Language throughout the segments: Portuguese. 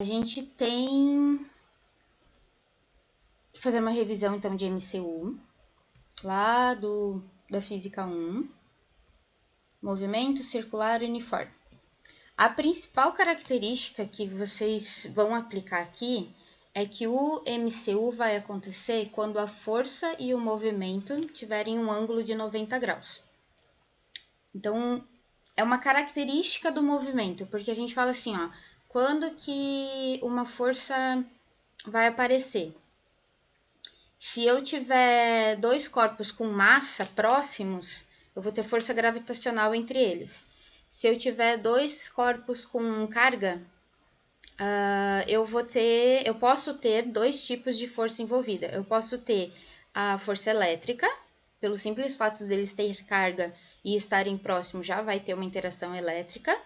A gente tem que fazer uma revisão, então, de MCU, lá da Física 1. Movimento circular uniforme. A principal característica que vocês vão aplicar aqui é que o MCU vai acontecer quando a força e o movimento tiverem um ângulo de 90 graus. Então, é uma característica do movimento, porque a gente fala assim, ó, quando que uma força vai aparecer? Se eu tiver dois corpos com massa próximos, eu vou ter força gravitacional entre eles. Se eu tiver dois corpos com carga, eu posso ter dois tipos de força envolvida. Eu posso ter a força elétrica, pelo simples fato deles ter carga e estarem próximos, já vai ter uma interação elétrica.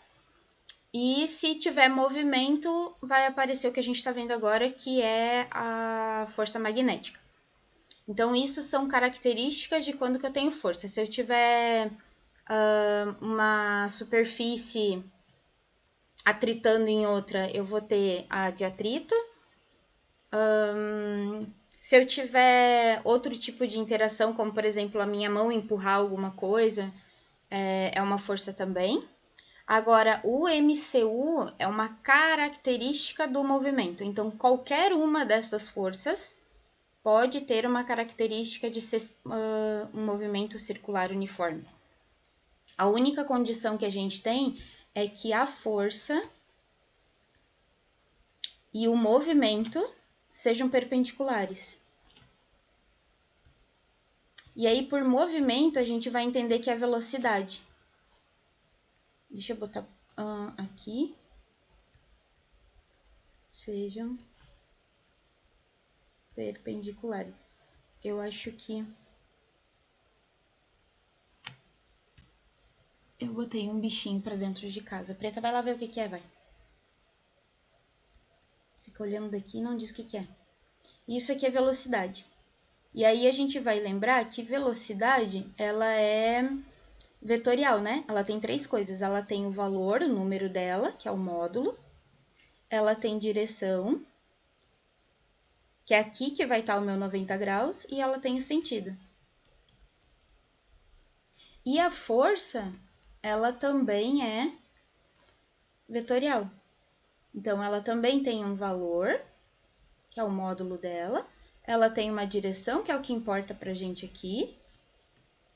E se tiver movimento, vai aparecer o que a gente está vendo agora, que é a força magnética. Então, isso são características de quando que eu tenho força. Se eu tiver uma superfície atritando em outra, eu vou ter a de atrito. Se eu tiver outro tipo de interação, como por exemplo a minha mão empurrar alguma coisa, é uma força também. Agora, o MCU é uma característica do movimento. Então, qualquer uma dessas forças pode ter uma característica de ser um movimento circular uniforme. A única condição que a gente tem é que a força e o movimento sejam perpendiculares. E aí, por movimento, a gente vai entender que é a velocidade. Deixa eu botar aqui. Sejam perpendiculares. Eu acho que eu botei um bichinho pra dentro de casa. Preta, vai lá ver o que é, vai. Fica olhando daqui e não diz o que é. Isso aqui é velocidade. E aí a gente vai lembrar que velocidade, ela é vetorial, né? Ela tem três coisas. Ela tem o valor, o número dela, que é o módulo. Ela tem direção, que é aqui que vai estar o meu 90 graus. E ela tem o sentido. E a força, ela também é vetorial. Então, ela também tem um valor, que é o módulo dela. Ela tem uma direção, que é o que importa pra gente aqui.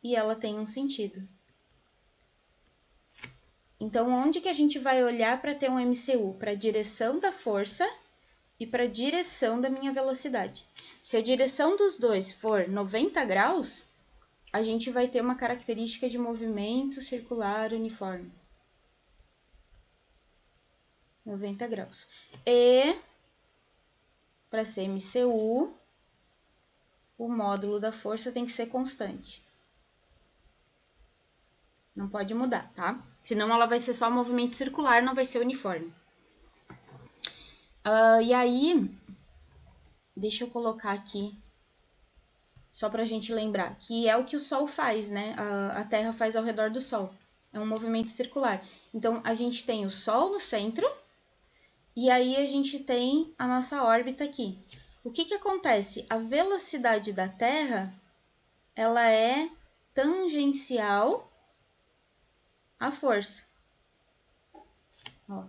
E ela tem um sentido. Então, onde que a gente vai olhar para ter um MCU? Para a direção da força e para a direção da minha velocidade. Se a direção dos dois for 90 graus, a gente vai ter uma característica de movimento circular uniforme. 90 graus. E, para ser MCU, o módulo da força tem que ser constante. Não pode mudar, tá? Senão ela vai ser só movimento circular, não vai ser uniforme. E aí, deixa eu colocar aqui, só pra gente lembrar, que é o que o Sol faz, né? A Terra faz ao redor do Sol. É um movimento circular. Então, a gente tem o Sol no centro, e aí a gente tem a nossa órbita aqui. O que que acontece? A velocidade da Terra, ela é tangencial à força. Ó,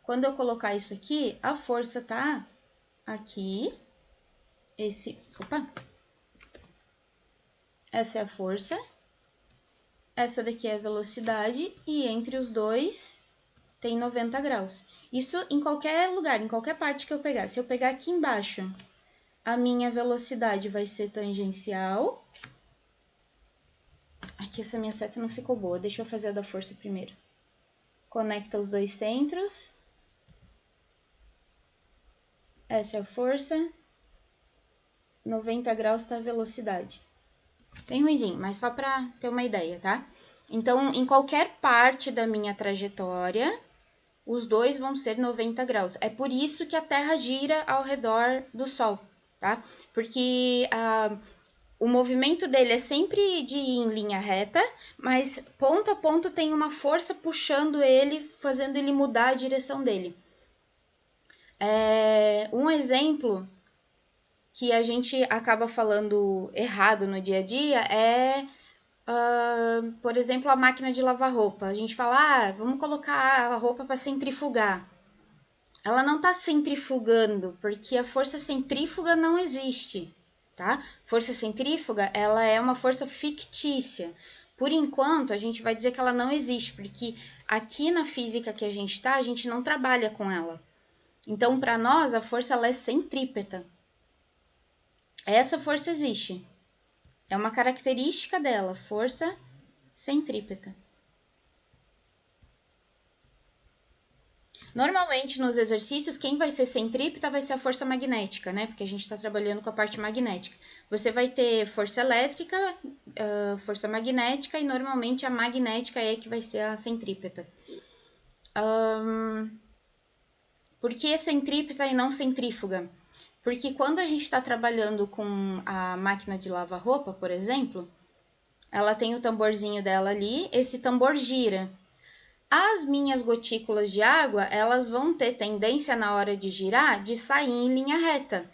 quando eu colocar isso aqui, a força tá aqui. Essa é a força. Essa daqui é a velocidade. E entre os dois tem 90 graus. Isso em qualquer lugar, em qualquer parte que eu pegar. Se eu pegar aqui embaixo, a minha velocidade vai ser tangencial. Aqui essa minha seta não ficou boa. Deixa eu fazer a da força primeiro. Conecta os dois centros. Essa é a força. 90 graus tá a velocidade. Bem ruimzinho, mas só para ter uma ideia, tá? Então, em qualquer parte da minha trajetória, os dois vão ser 90 graus. É por isso que a Terra gira ao redor do Sol, tá? Porque o movimento dele é sempre de ir em linha reta, mas ponto a ponto tem uma força puxando ele, fazendo ele mudar a direção dele. Um exemplo que a gente acaba falando errado no dia a dia é, por exemplo, a máquina de lavar roupa. A gente fala, vamos colocar a roupa para centrifugar. Ela não está centrifugando, porque a força centrífuga não existe, tá? Força centrífuga, ela é uma força fictícia. Por enquanto, a gente vai dizer que ela não existe, porque aqui na física que a gente está, a gente não trabalha com ela. Então, para nós, a força ela é centrípeta. Essa força existe. É uma característica dela, força centrípeta. Normalmente, nos exercícios, quem vai ser centrípeta vai ser a força magnética, né? Porque a gente está trabalhando com a parte magnética. Você vai ter força elétrica, força magnética, e normalmente a magnética é que vai ser a centrípeta. Por que centrípeta e não centrífuga? Porque quando a gente está trabalhando com a máquina de lavar roupa, por exemplo, ela tem o tamborzinho dela ali, esse tambor gira. As minhas gotículas de água, elas vão ter tendência na hora de girar, de sair em linha reta.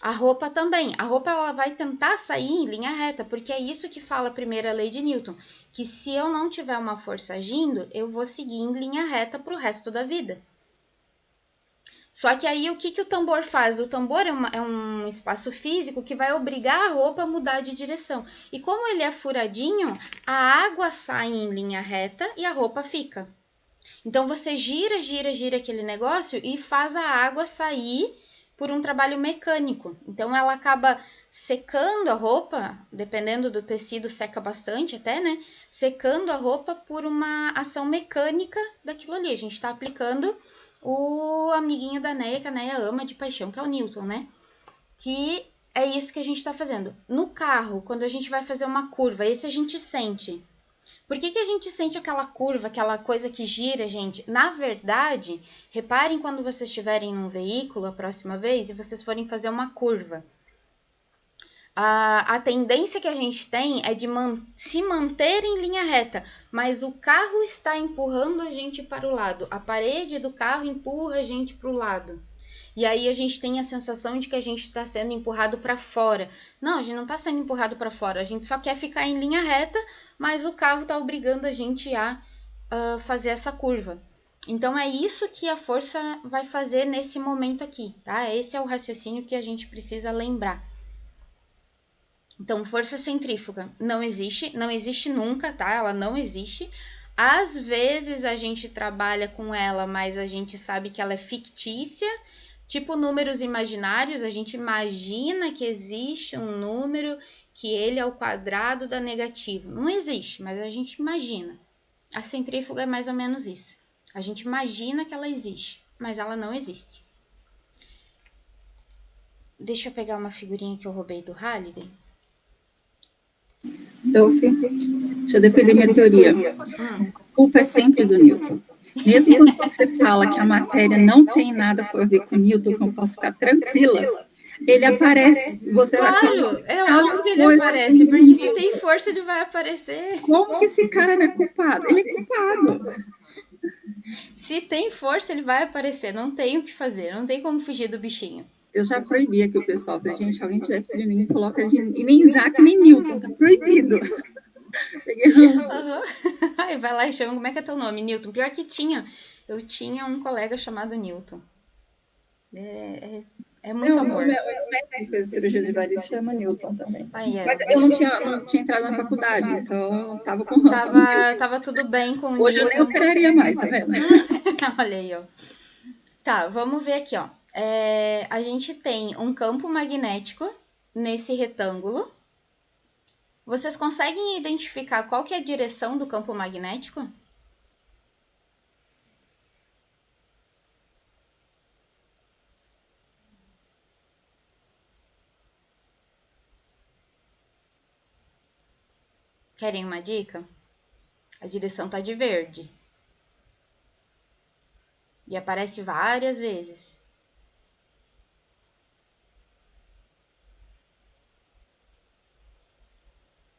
A roupa também. A roupa ela vai tentar sair em linha reta, porque é isso que fala a primeira lei de Newton, que se eu não tiver uma força agindo, eu vou seguir em linha reta para o resto da vida. Só que aí o que o tambor faz? O tambor é um espaço físico que vai obrigar a roupa a mudar de direção. E como ele é furadinho, a água sai em linha reta e a roupa fica. Então você gira aquele negócio e faz a água sair por um trabalho mecânico. Então ela acaba secando a roupa, dependendo do tecido, seca bastante até, né? Secando a roupa por uma ação mecânica daquilo ali. A gente está aplicando o amiguinho da Neia, que a Neia ama de paixão, que é o Newton, né? Que é isso que a gente está fazendo. No carro, quando a gente vai fazer uma curva, esse a gente sente. Por que a gente sente aquela curva, aquela coisa que gira, gente? Na verdade, reparem quando vocês estiverem num veículo a próxima vez e vocês forem fazer uma curva. A tendência que a gente tem é de se manter em linha reta, mas o carro está empurrando a gente para o lado. A parede do carro empurra a gente para o lado. E aí a gente tem a sensação de que a gente está sendo empurrado para fora. Não, a gente não está sendo empurrado para fora. A gente só quer ficar em linha reta, mas o carro está obrigando a gente a fazer essa curva. Então é isso que a força vai fazer nesse momento aqui, tá? Esse é o raciocínio que a gente precisa lembrar. Então, força centrífuga não existe nunca, tá? Ela não existe. Às vezes a gente trabalha com ela, mas a gente sabe que ela é fictícia. Tipo números imaginários, a gente imagina que existe um número que ele é o quadrado da negativa. Não existe, mas a gente imagina. A centrífuga é mais ou menos isso. A gente imagina que ela existe, mas ela não existe. Deixa eu pegar uma figurinha que eu roubei do Halliday. Dolphy, deixa eu defender minha teoria. A culpa é sempre do Newton. Mesmo quando você fala que a matéria não tem nada a ver com Newton, que eu posso ficar tranquila, ele aparece. Você vai falar, é óbvio que ele aparece, porque se tem força ele vai aparecer. Como que esse cara não é culpado? Ele é culpado. Se tem força ele vai aparecer, não tem o que fazer, não tem como fugir do bichinho. Eu já proibi aqui o pessoal, falei, gente, alguém tiver filho, ninguém coloca e nem Isaac, nem Newton, tá proibido. Peguei Ai, vai lá e chama, como é que é teu nome? Newton. Pior que eu tinha um colega chamado Newton. É muito amor. O médico que fez cirurgia de variz chama Newton também. Mas eu não tinha entrado na faculdade, então tava com ranço. Tava tudo bem com o Hoje Newton. Eu nem operaria mais, tá vendo? Olha aí, ó. Tá, vamos ver aqui, ó. A gente tem um campo magnético nesse retângulo. Vocês conseguem identificar qual que é a direção do campo magnético? Querem uma dica? A direção tá de verde. E aparece várias vezes.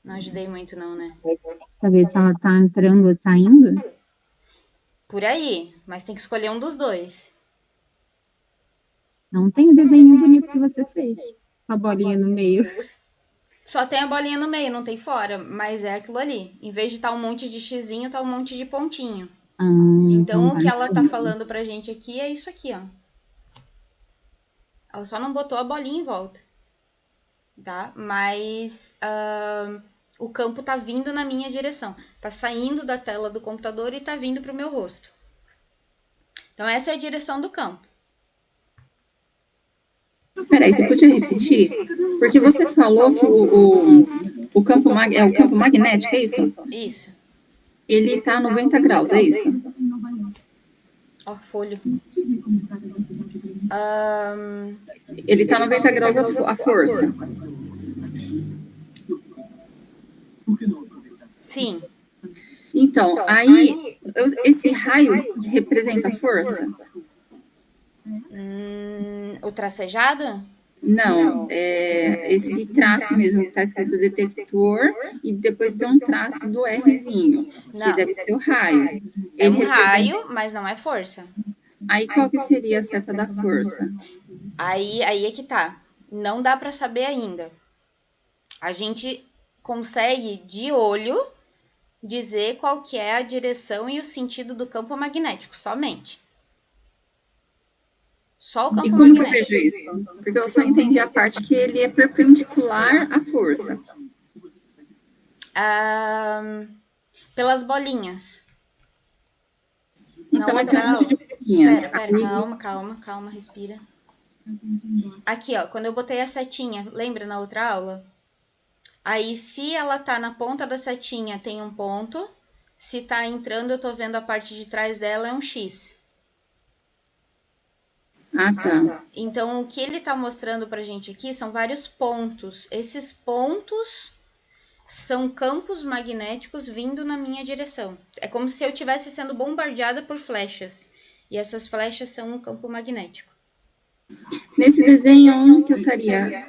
Não ajudei muito não, né? Saber se ela tá entrando ou saindo? Por aí, mas tem que escolher um dos dois. Não tem o desenho bonito que você fez. Com a bolinha no meio. Só tem a bolinha no meio, não tem fora, mas é aquilo ali. Em vez de estar um monte de xizinho, tá um monte de pontinho. Então, o Tá que ela tá entendendo. falando pra gente aqui é isso aqui, ó. Ela só não botou a bolinha em volta, tá? Mas o campo tá vindo na minha direção. Tá saindo da tela do computador e tá vindo pro meu rosto. Então, essa é a direção do campo. Peraí, você podia repetir? Porque você falou que o campo, é o campo magnético, é isso? Isso. Ele está a 90 graus, é isso? Ó, folha. Ele está a 90 graus a força. Sim. Então, aí, esse raio representa força? O tracejado? Não, esse traço mesmo que está escrito detector e depois tem um traço do Rzinho, que Não. deve ser o raio. É um raio, mas não é força. Aí qual que seria a seta da força? Aí é que tá. Não dá pra saber ainda. A gente consegue, de olho, dizer qual que é a direção e o sentido do campo magnético, somente. Só o campo E como que eu magnético. vejo isso? Porque eu só entendi a parte que ele é perpendicular à força. Pelas bolinhas. Então, mas outra tem um monte de aula. bolinha. Pera, calma, respira. Aqui, ó, quando eu botei a setinha, lembra na outra aula? Aí, se ela tá na ponta da setinha, tem um ponto. Se tá entrando, eu tô vendo a parte de trás dela, é um X. Ah, tá. Então, o que ele tá mostrando pra gente aqui são vários pontos. Esses pontos são campos magnéticos vindo na minha direção. É como se eu estivesse sendo bombardeada por flechas. E essas flechas são um campo magnético. Nesse desenho, onde que eu estaria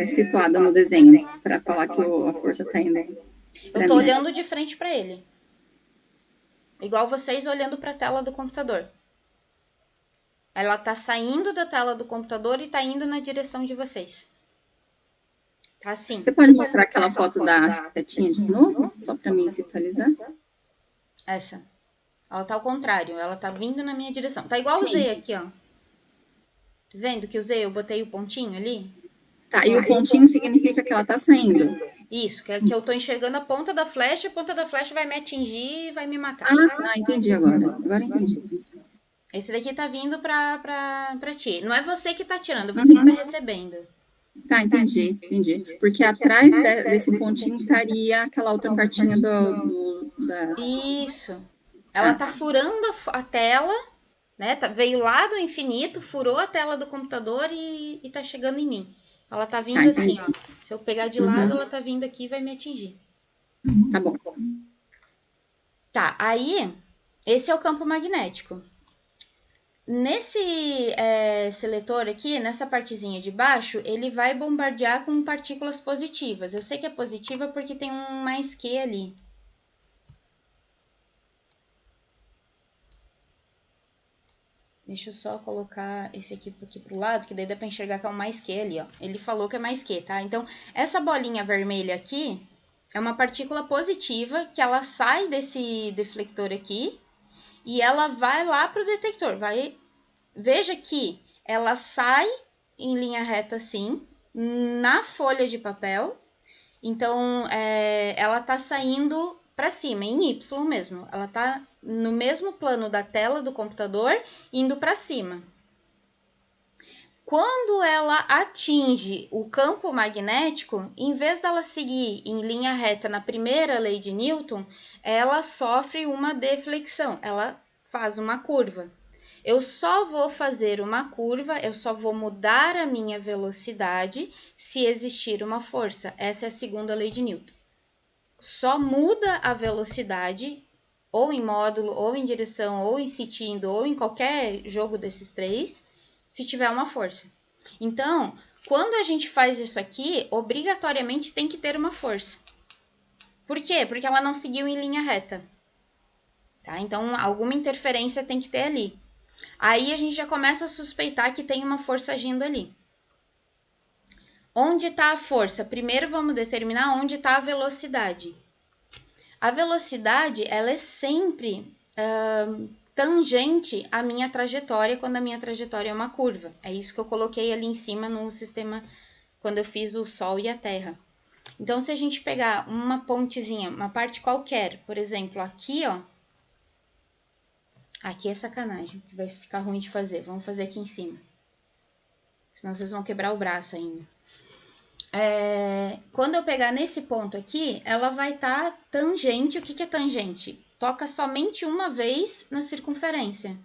situada no desenho para falar que a força está indo? Eu tô olhando de frente para ele. Igual vocês olhando para a tela do computador. Ela tá saindo da tela do computador e tá indo na direção de vocês. Tá assim. Você pode mostrar aquela foto da setinha de novo? Só para mim visualizar? Essa. Ela tá ao contrário. Ela tá vindo na minha direção. Tá igual o Z aqui, ó. Tá vendo que o Z eu botei o pontinho ali? Tá, e o pontinho significa que ela tá saindo. Isso, que é que eu tô enxergando a ponta da flecha vai me atingir e vai me matar. Ah, entendi agora. Agora entendi. Esse daqui tá vindo pra ti. Não é você que tá tirando, é você que tá recebendo. Tá, entendi. Porque atrás desse pontinho estaria aquela outra partinha da... Isso. Ela tá furando a tela, né? Veio lá do infinito, furou a tela do computador e tá chegando em mim. Ela tá vindo assim, ó. Se eu pegar de lado, ela tá vindo aqui e vai me atingir. Tá bom. Tá, aí, esse é o campo magnético. Nesse seletor aqui, nessa partezinha de baixo, ele vai bombardear com partículas positivas. Eu sei que é positiva porque tem um mais que ali. Deixa eu só colocar esse aqui pro lado, que daí dá pra enxergar que é um mais que ali, ó. Ele falou que é mais que, tá? Então, essa bolinha vermelha aqui é uma partícula positiva que ela sai desse deflector aqui e ela vai lá pro detector. Veja que ela sai em linha reta assim, na folha de papel. Então, ela tá saindo para cima, em Y mesmo. Ela tá no mesmo plano da tela do computador, indo para cima. Quando ela atinge o campo magnético, em vez dela seguir em linha reta na primeira lei de Newton, ela sofre uma deflexão, ela faz uma curva. Eu só vou fazer uma curva, eu só vou mudar a minha velocidade se existir uma força. Essa é a segunda lei de Newton. Só muda a velocidade, ou em módulo, ou em direção, ou em sentido, ou em qualquer jogo desses três, se tiver uma força. Então, quando a gente faz isso aqui, obrigatoriamente tem que ter uma força. Por quê? Porque ela não seguiu em linha reta. Tá? Então, alguma interferência tem que ter ali. Aí a gente já começa a suspeitar que tem uma força agindo ali. Onde está a força? Primeiro vamos determinar onde está a velocidade. A velocidade, ela é sempre tangente à minha trajetória, quando a minha trajetória é uma curva. É isso que eu coloquei ali em cima no sistema, quando eu fiz o Sol e a Terra. Então, se a gente pegar uma pontezinha, uma parte qualquer, por exemplo, aqui, ó. Aqui é sacanagem, que vai ficar ruim de fazer. Vamos fazer aqui em cima. Senão vocês vão quebrar o braço ainda. Quando eu pegar nesse ponto aqui, ela vai estar tangente. O que é tangente? Toca somente uma vez na circunferência.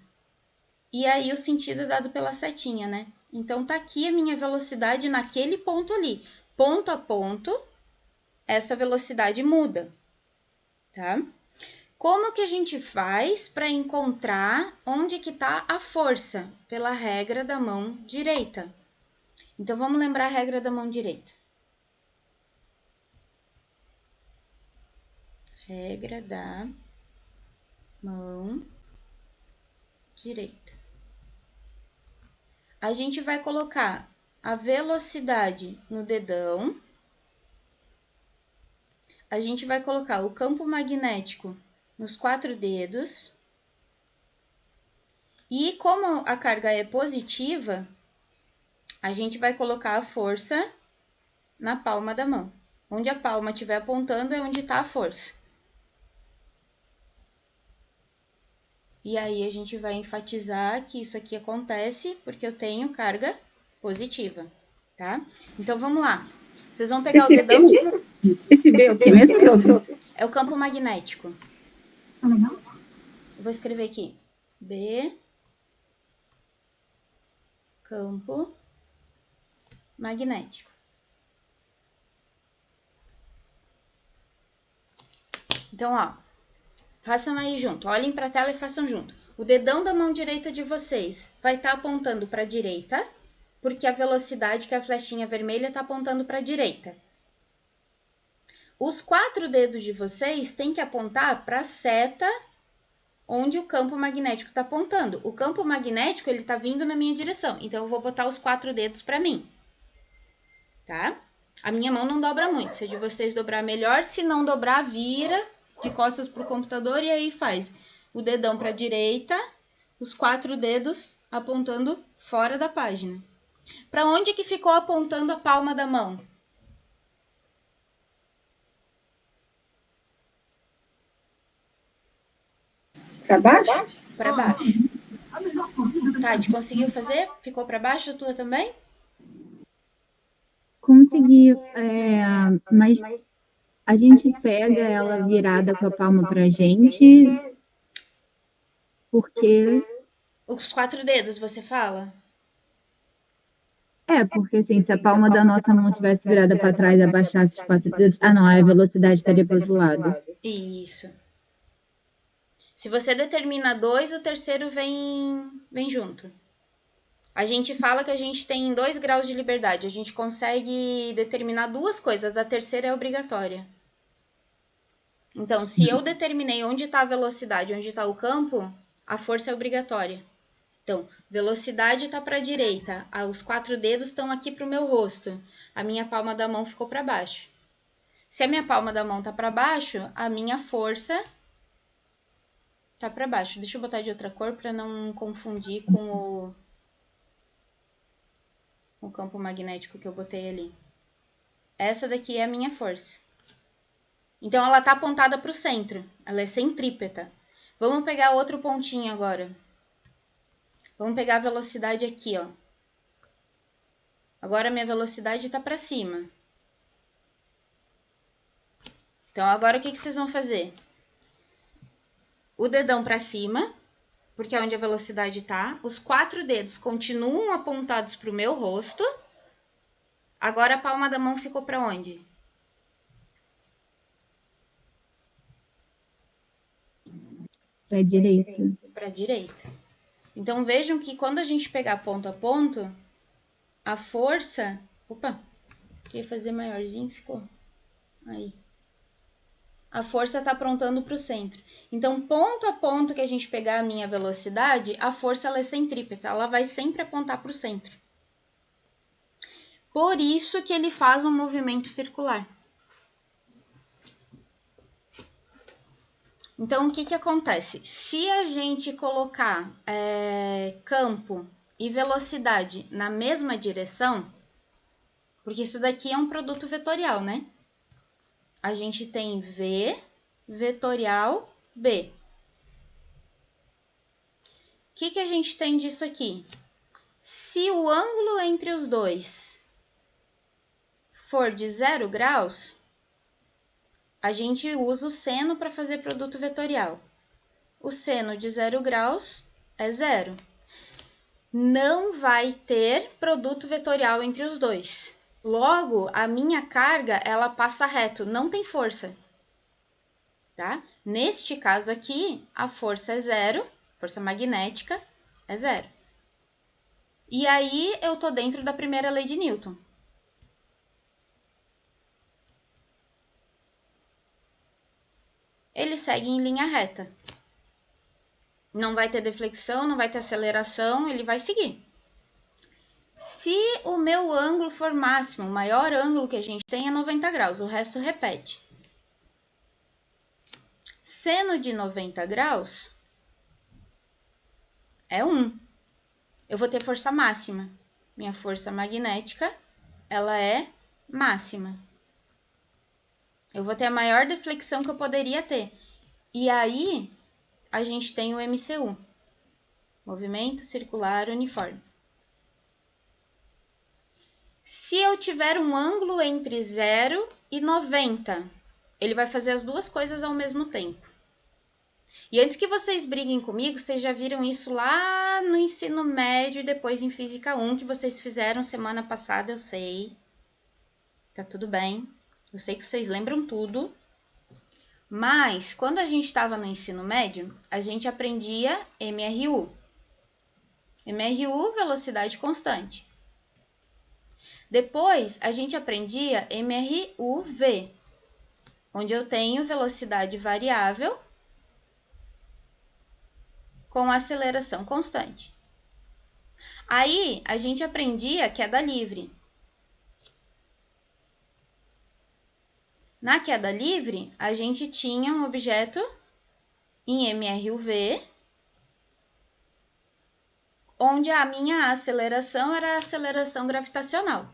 E aí o sentido é dado pela setinha, né? Então tá aqui a minha velocidade naquele ponto ali. Ponto a ponto, essa velocidade muda, tá? Como que a gente faz para encontrar onde que tá a força? Pela regra da mão direita. Então vamos lembrar a regra da mão direita. Regra da mão direita. A gente vai colocar a velocidade no dedão. A gente vai colocar o campo magnético nos 4 dedos. E como a carga é positiva, a gente vai colocar a força na palma da mão. Onde a palma estiver apontando é onde está a força. E aí a gente vai enfatizar que isso aqui acontece porque eu tenho carga positiva, tá? Então vamos lá. Vocês vão pegar o dedão. Esse B é o que mesmo, prof? É o campo magnético. Eu vou escrever aqui. B. Campo magnético. Então, ó. Façam aí junto. Olhem para a tela e façam junto. O dedão da mão direita de vocês vai estar apontando para a direita, porque a velocidade, que é a flechinha vermelha, está apontando para a direita. Os 4 dedos de vocês têm que apontar para a seta onde o campo magnético está apontando. O campo magnético ele está vindo na minha direção, então eu vou botar os 4 dedos para mim, tá? A minha mão não dobra muito, se a de vocês dobrar melhor, se não dobrar, vira de costas para o computador e aí faz o dedão para a direita, os 4 dedos apontando fora da página. Para onde que ficou apontando a palma da mão? Para baixo? Para baixo. Tati, conseguiu fazer? Ficou para baixo a tua também? Consegui, mas a gente pega ela virada com a palma pra gente, porque... Os 4 dedos, você fala? Porque assim, se a palma da nossa mão tivesse virada para trás e abaixasse os 4 dedos... Ah, não, a velocidade estaria para o outro lado. Isso. Se você determina 2, o terceiro vem junto. A gente fala que a gente tem 2 graus de liberdade. A gente consegue determinar 2 coisas. A terceira é obrigatória. Então, se eu determinei onde está a velocidade, onde está o campo, a força é obrigatória. Então, velocidade está para a direita. Os 4 dedos estão aqui para o meu rosto. A minha palma da mão ficou para baixo. Se a minha palma da mão está para baixo, a minha força tá para baixo. Deixa eu botar de outra cor para não confundir com o campo magnético que eu botei ali. Essa daqui é a minha força. Então, ela tá apontada para o centro. Ela é centrípeta. Vamos pegar outro pontinho agora. Vamos pegar a velocidade aqui, ó. Agora, a minha velocidade tá para cima. Então, agora o que vocês vão fazer? O dedão para cima, porque é onde a velocidade tá. Os 4 dedos continuam apontados para o meu rosto. Agora, a palma da mão ficou para onde? Para a direita. Para a direita. Então, vejam que quando a gente pegar ponto a ponto, a força... Opa, queria fazer maiorzinho, ficou aí. a força está apontando para o centro. Então, ponto a ponto que a gente pegar a minha velocidade, a força ela é centrípeta, ela vai sempre apontar para o centro. Por isso que ele faz um movimento circular. Então, o que acontece? Se a gente colocar campo e velocidade na mesma direção, porque isso daqui é um produto vetorial, né? A gente tem V vetorial B. O que a gente tem disso aqui? Se o ângulo entre os dois for de 0 graus, a gente usa o seno para fazer produto vetorial. O seno de 0 graus é 0. Não vai ter produto vetorial entre os dois. Logo, a minha carga, ela passa reto, não tem força. Tá? Neste caso aqui, a força é 0, força magnética é 0. E aí, eu tô dentro da primeira lei de Newton. Ele segue em linha reta. Não vai ter deflexão, não vai ter aceleração, ele vai seguir. Se o meu ângulo for máximo, o maior ângulo que a gente tem é 90 graus, o resto repete. Seno de 90 graus é 1. Eu vou ter força máxima. Minha força magnética, ela é máxima. Eu vou ter a maior deflexão que eu poderia ter. E aí, a gente tem o MCU. Movimento Circular Uniforme. Se eu tiver um ângulo entre 0 e 90, ele vai fazer as duas coisas ao mesmo tempo. E antes que vocês briguem comigo, vocês já viram isso lá no ensino médio e depois em Física 1, que vocês fizeram semana passada, eu sei. Tá tudo bem. Eu sei que vocês lembram tudo. Mas, quando a gente estava no ensino médio, a gente aprendia MRU. MRU, velocidade constante. Depois, a gente aprendia MRUV, onde eu tenho velocidade variável com aceleração constante. Aí, a gente aprendia queda livre. Na queda livre, a gente tinha um objeto em MRUV, onde a minha aceleração era a aceleração gravitacional.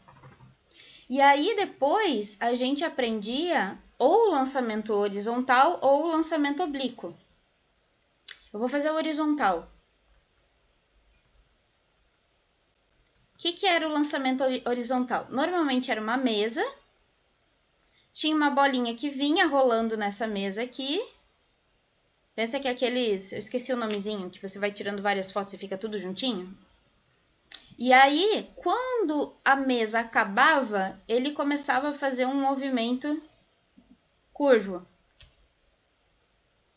E aí, depois, a gente aprendia ou o lançamento horizontal ou o lançamento oblíquo. Eu vou fazer o horizontal. O que era o lançamento horizontal? Normalmente era uma mesa, tinha uma bolinha que vinha rolando nessa mesa aqui. Pensa que é aqueles... Eu esqueci o nomezinho, que você vai tirando várias fotos e fica tudo juntinho. E aí, quando a mesa acabava, ele começava a fazer um movimento curvo.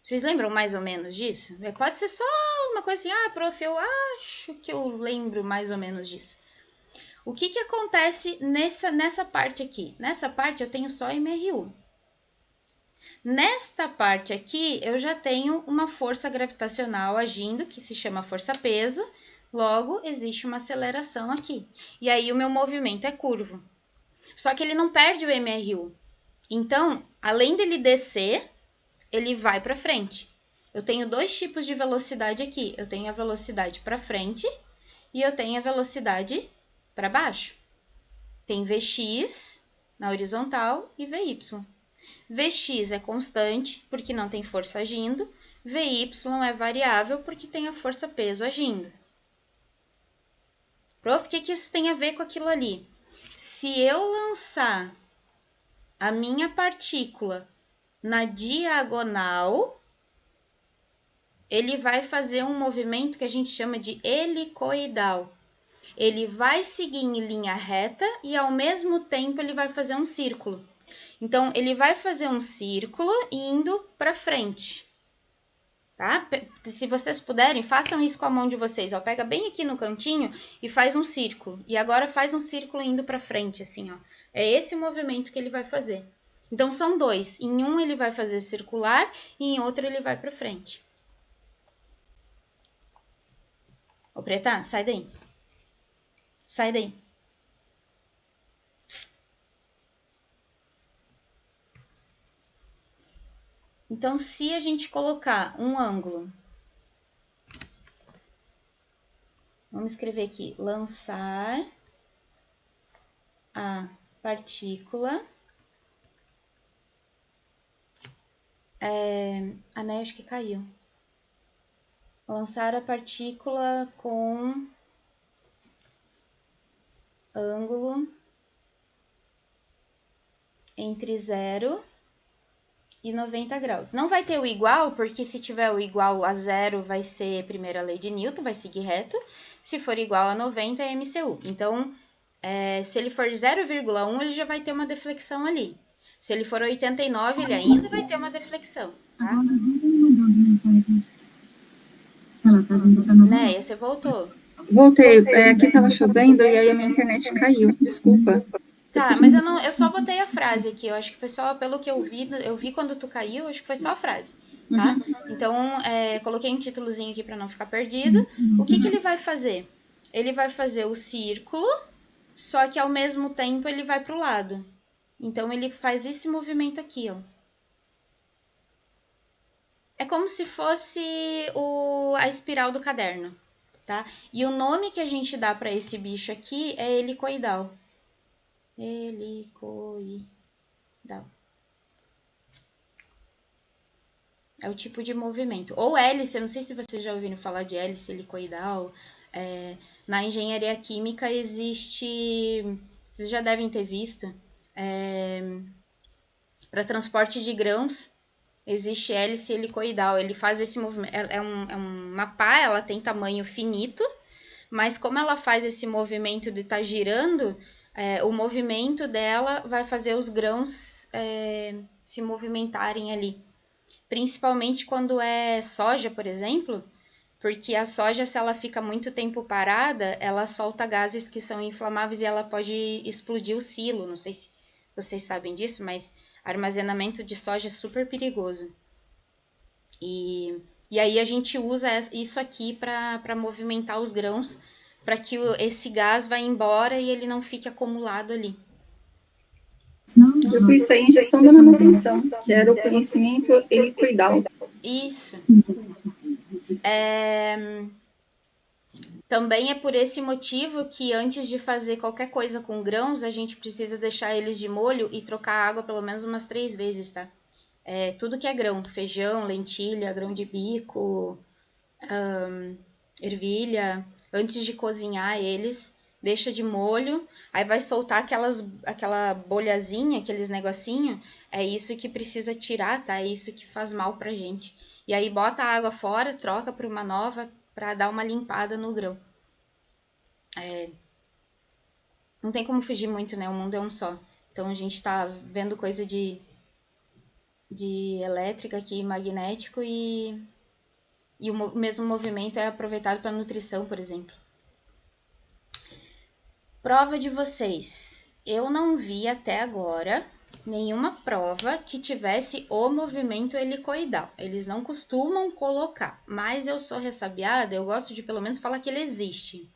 Vocês lembram mais ou menos disso? Pode ser só uma coisa assim, prof, eu acho que eu lembro mais ou menos disso. O que acontece nessa parte aqui? Nessa parte eu tenho só MRU. Nesta parte aqui, eu já tenho uma força gravitacional agindo, que se chama força-peso. Logo, existe uma aceleração aqui. E aí, o meu movimento é curvo. Só que ele não perde o MRU. Então, além dele descer, ele vai para frente. Eu tenho dois tipos de velocidade aqui. Eu tenho a velocidade para frente e eu tenho a velocidade para baixo. Tem Vx na horizontal e Vy. Vx é constante, porque não tem força agindo. Vy é variável, porque tem a força-peso agindo. Prof, o que isso tem a ver com aquilo ali? Se eu lançar a minha partícula na diagonal, ele vai fazer um movimento que a gente chama de helicoidal. Ele vai seguir em linha reta e, ao mesmo tempo, ele vai fazer um círculo. Então, ele vai fazer um círculo indo para frente. Tá? Se vocês puderem, façam isso com a mão de vocês. Ó. Pega bem aqui no cantinho e faz um círculo. E agora faz um círculo indo para frente, assim, ó. É esse o movimento que ele vai fazer. Então, são dois. Em um ele vai fazer circular e em outro ele vai para frente. Ô, Preta, sai daí. Sai daí. Psst. Então, se a gente colocar um ângulo... Vamos escrever aqui. Lançar a partícula... A Né, acho que caiu. Lançar a partícula com ângulo entre 0 e 90 graus. Não vai ter o igual, porque se tiver o igual a 0 vai ser primeira lei de Newton, vai seguir reto. Se for igual a 90 é MCU. Então, se ele for 0,1, ele já vai ter uma deflexão ali. Se ele for 89, ele ainda vai ter uma deflexão, tá? Né, você voltou. Voltei. Aqui tava chovendo e aí a minha internet caiu. Desculpa. Tá, mas eu só botei a frase aqui. Eu acho que foi só pelo que eu vi quando tu caiu, acho que foi só a frase, tá? Então, coloquei um títulozinho aqui para não ficar perdido. O que ele vai fazer? Ele vai fazer o círculo, só que ao mesmo tempo ele vai pro lado. Então, ele faz esse movimento aqui, ó. É como se fosse a espiral do caderno, tá? E o nome que a gente dá para esse bicho aqui é helicoidal. Helicoidal. É o tipo de movimento. Ou hélice, eu não sei se vocês já ouviram falar de hélice helicoidal. Na engenharia química existe... Vocês já devem ter visto. Para transporte de grãos, existe hélice helicoidal. Ele faz esse movimento. Uma pá, ela tem tamanho finito, mas como ela faz esse movimento de estar girando, o movimento dela vai fazer os grãos se movimentarem ali. Principalmente quando é soja, por exemplo, porque a soja, se ela fica muito tempo parada, ela solta gases que são inflamáveis e ela pode explodir o silo. Não sei se vocês sabem disso, mas armazenamento de soja é super perigoso. E aí a gente usa isso aqui para movimentar os grãos, para que esse gás vá embora e ele não fique acumulado ali. Eu fiz isso aí em gestão da manutenção, que era o conhecimento helicoidal. Isso. Também é por esse motivo que antes de fazer qualquer coisa com grãos, a gente precisa deixar eles de molho e trocar a água pelo menos umas 3 vezes, tá? Tudo que é grão, feijão, lentilha, grão de bico, ervilha, antes de cozinhar eles, deixa de molho, aí vai soltar aquela bolhazinha, aqueles negocinho, é isso que precisa tirar, tá? É isso que faz mal pra gente. E aí bota a água fora, troca por uma nova pra dar uma limpada no grão. Não tem como fugir muito, né? O mundo é um só. Então a gente tá vendo coisa de elétrica aqui, magnético e o mesmo movimento é aproveitado para nutrição, por exemplo. Prova de vocês. Eu não vi até agora nenhuma prova que tivesse o movimento helicoidal. Eles não costumam colocar, mas eu sou ressabiada, eu gosto de pelo menos falar que ele existe.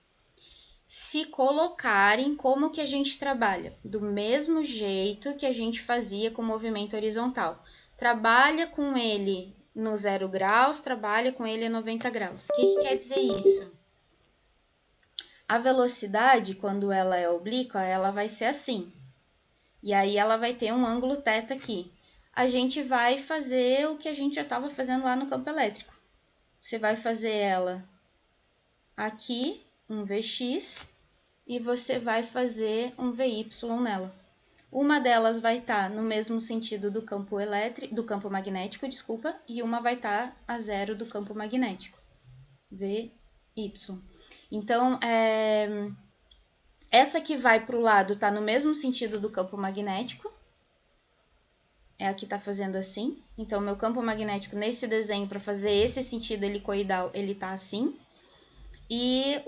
Se colocarem, como que a gente trabalha? Do mesmo jeito que a gente fazia com o movimento horizontal. Trabalha com ele no 0 graus, trabalha com ele a 90 graus. O que quer dizer isso? A velocidade, quando ela é oblíqua, ela vai ser assim. E aí ela vai ter um ângulo θ aqui. A gente vai fazer o que a gente já estava fazendo lá no campo elétrico. Você vai fazer ela aqui, um Vx, e você vai fazer um Vy nela. Uma delas vai estar no mesmo sentido do campo elétrico, do campo magnético, desculpa, e uma vai estar a 0 do campo magnético. Vy. Então, essa que vai para o lado está no mesmo sentido do campo magnético. É a que está fazendo assim. Então, meu campo magnético nesse desenho, para fazer esse sentido helicoidal, ele está assim. E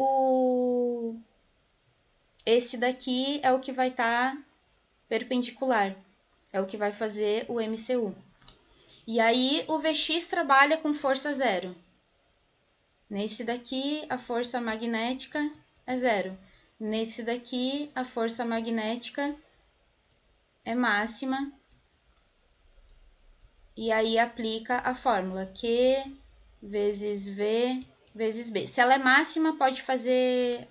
esse daqui é o que vai estar perpendicular. É o que vai fazer o MCU. E aí o Vx trabalha com força 0. Nesse daqui, a força magnética é 0. Nesse daqui, a força magnética é máxima. E aí aplica a fórmula Q vezes V vezes B. Se ela é máxima, pode fazer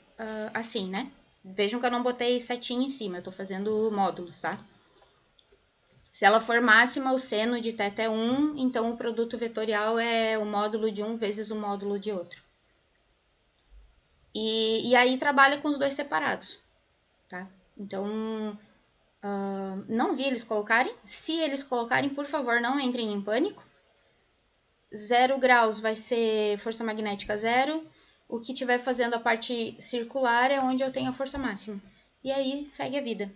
assim, né? Vejam que eu não botei setinha em cima, eu tô fazendo módulos, tá? Se ela for máxima, o seno de θ é 1, então o produto vetorial é o módulo de um vezes o módulo de outro. E aí trabalha com os dois separados, tá? Então, não vi eles colocarem. Se eles colocarem, por favor, não entrem em pânico. 0 graus vai ser força magnética 0. O que estiver fazendo a parte circular é onde eu tenho a força máxima. E aí, segue a vida.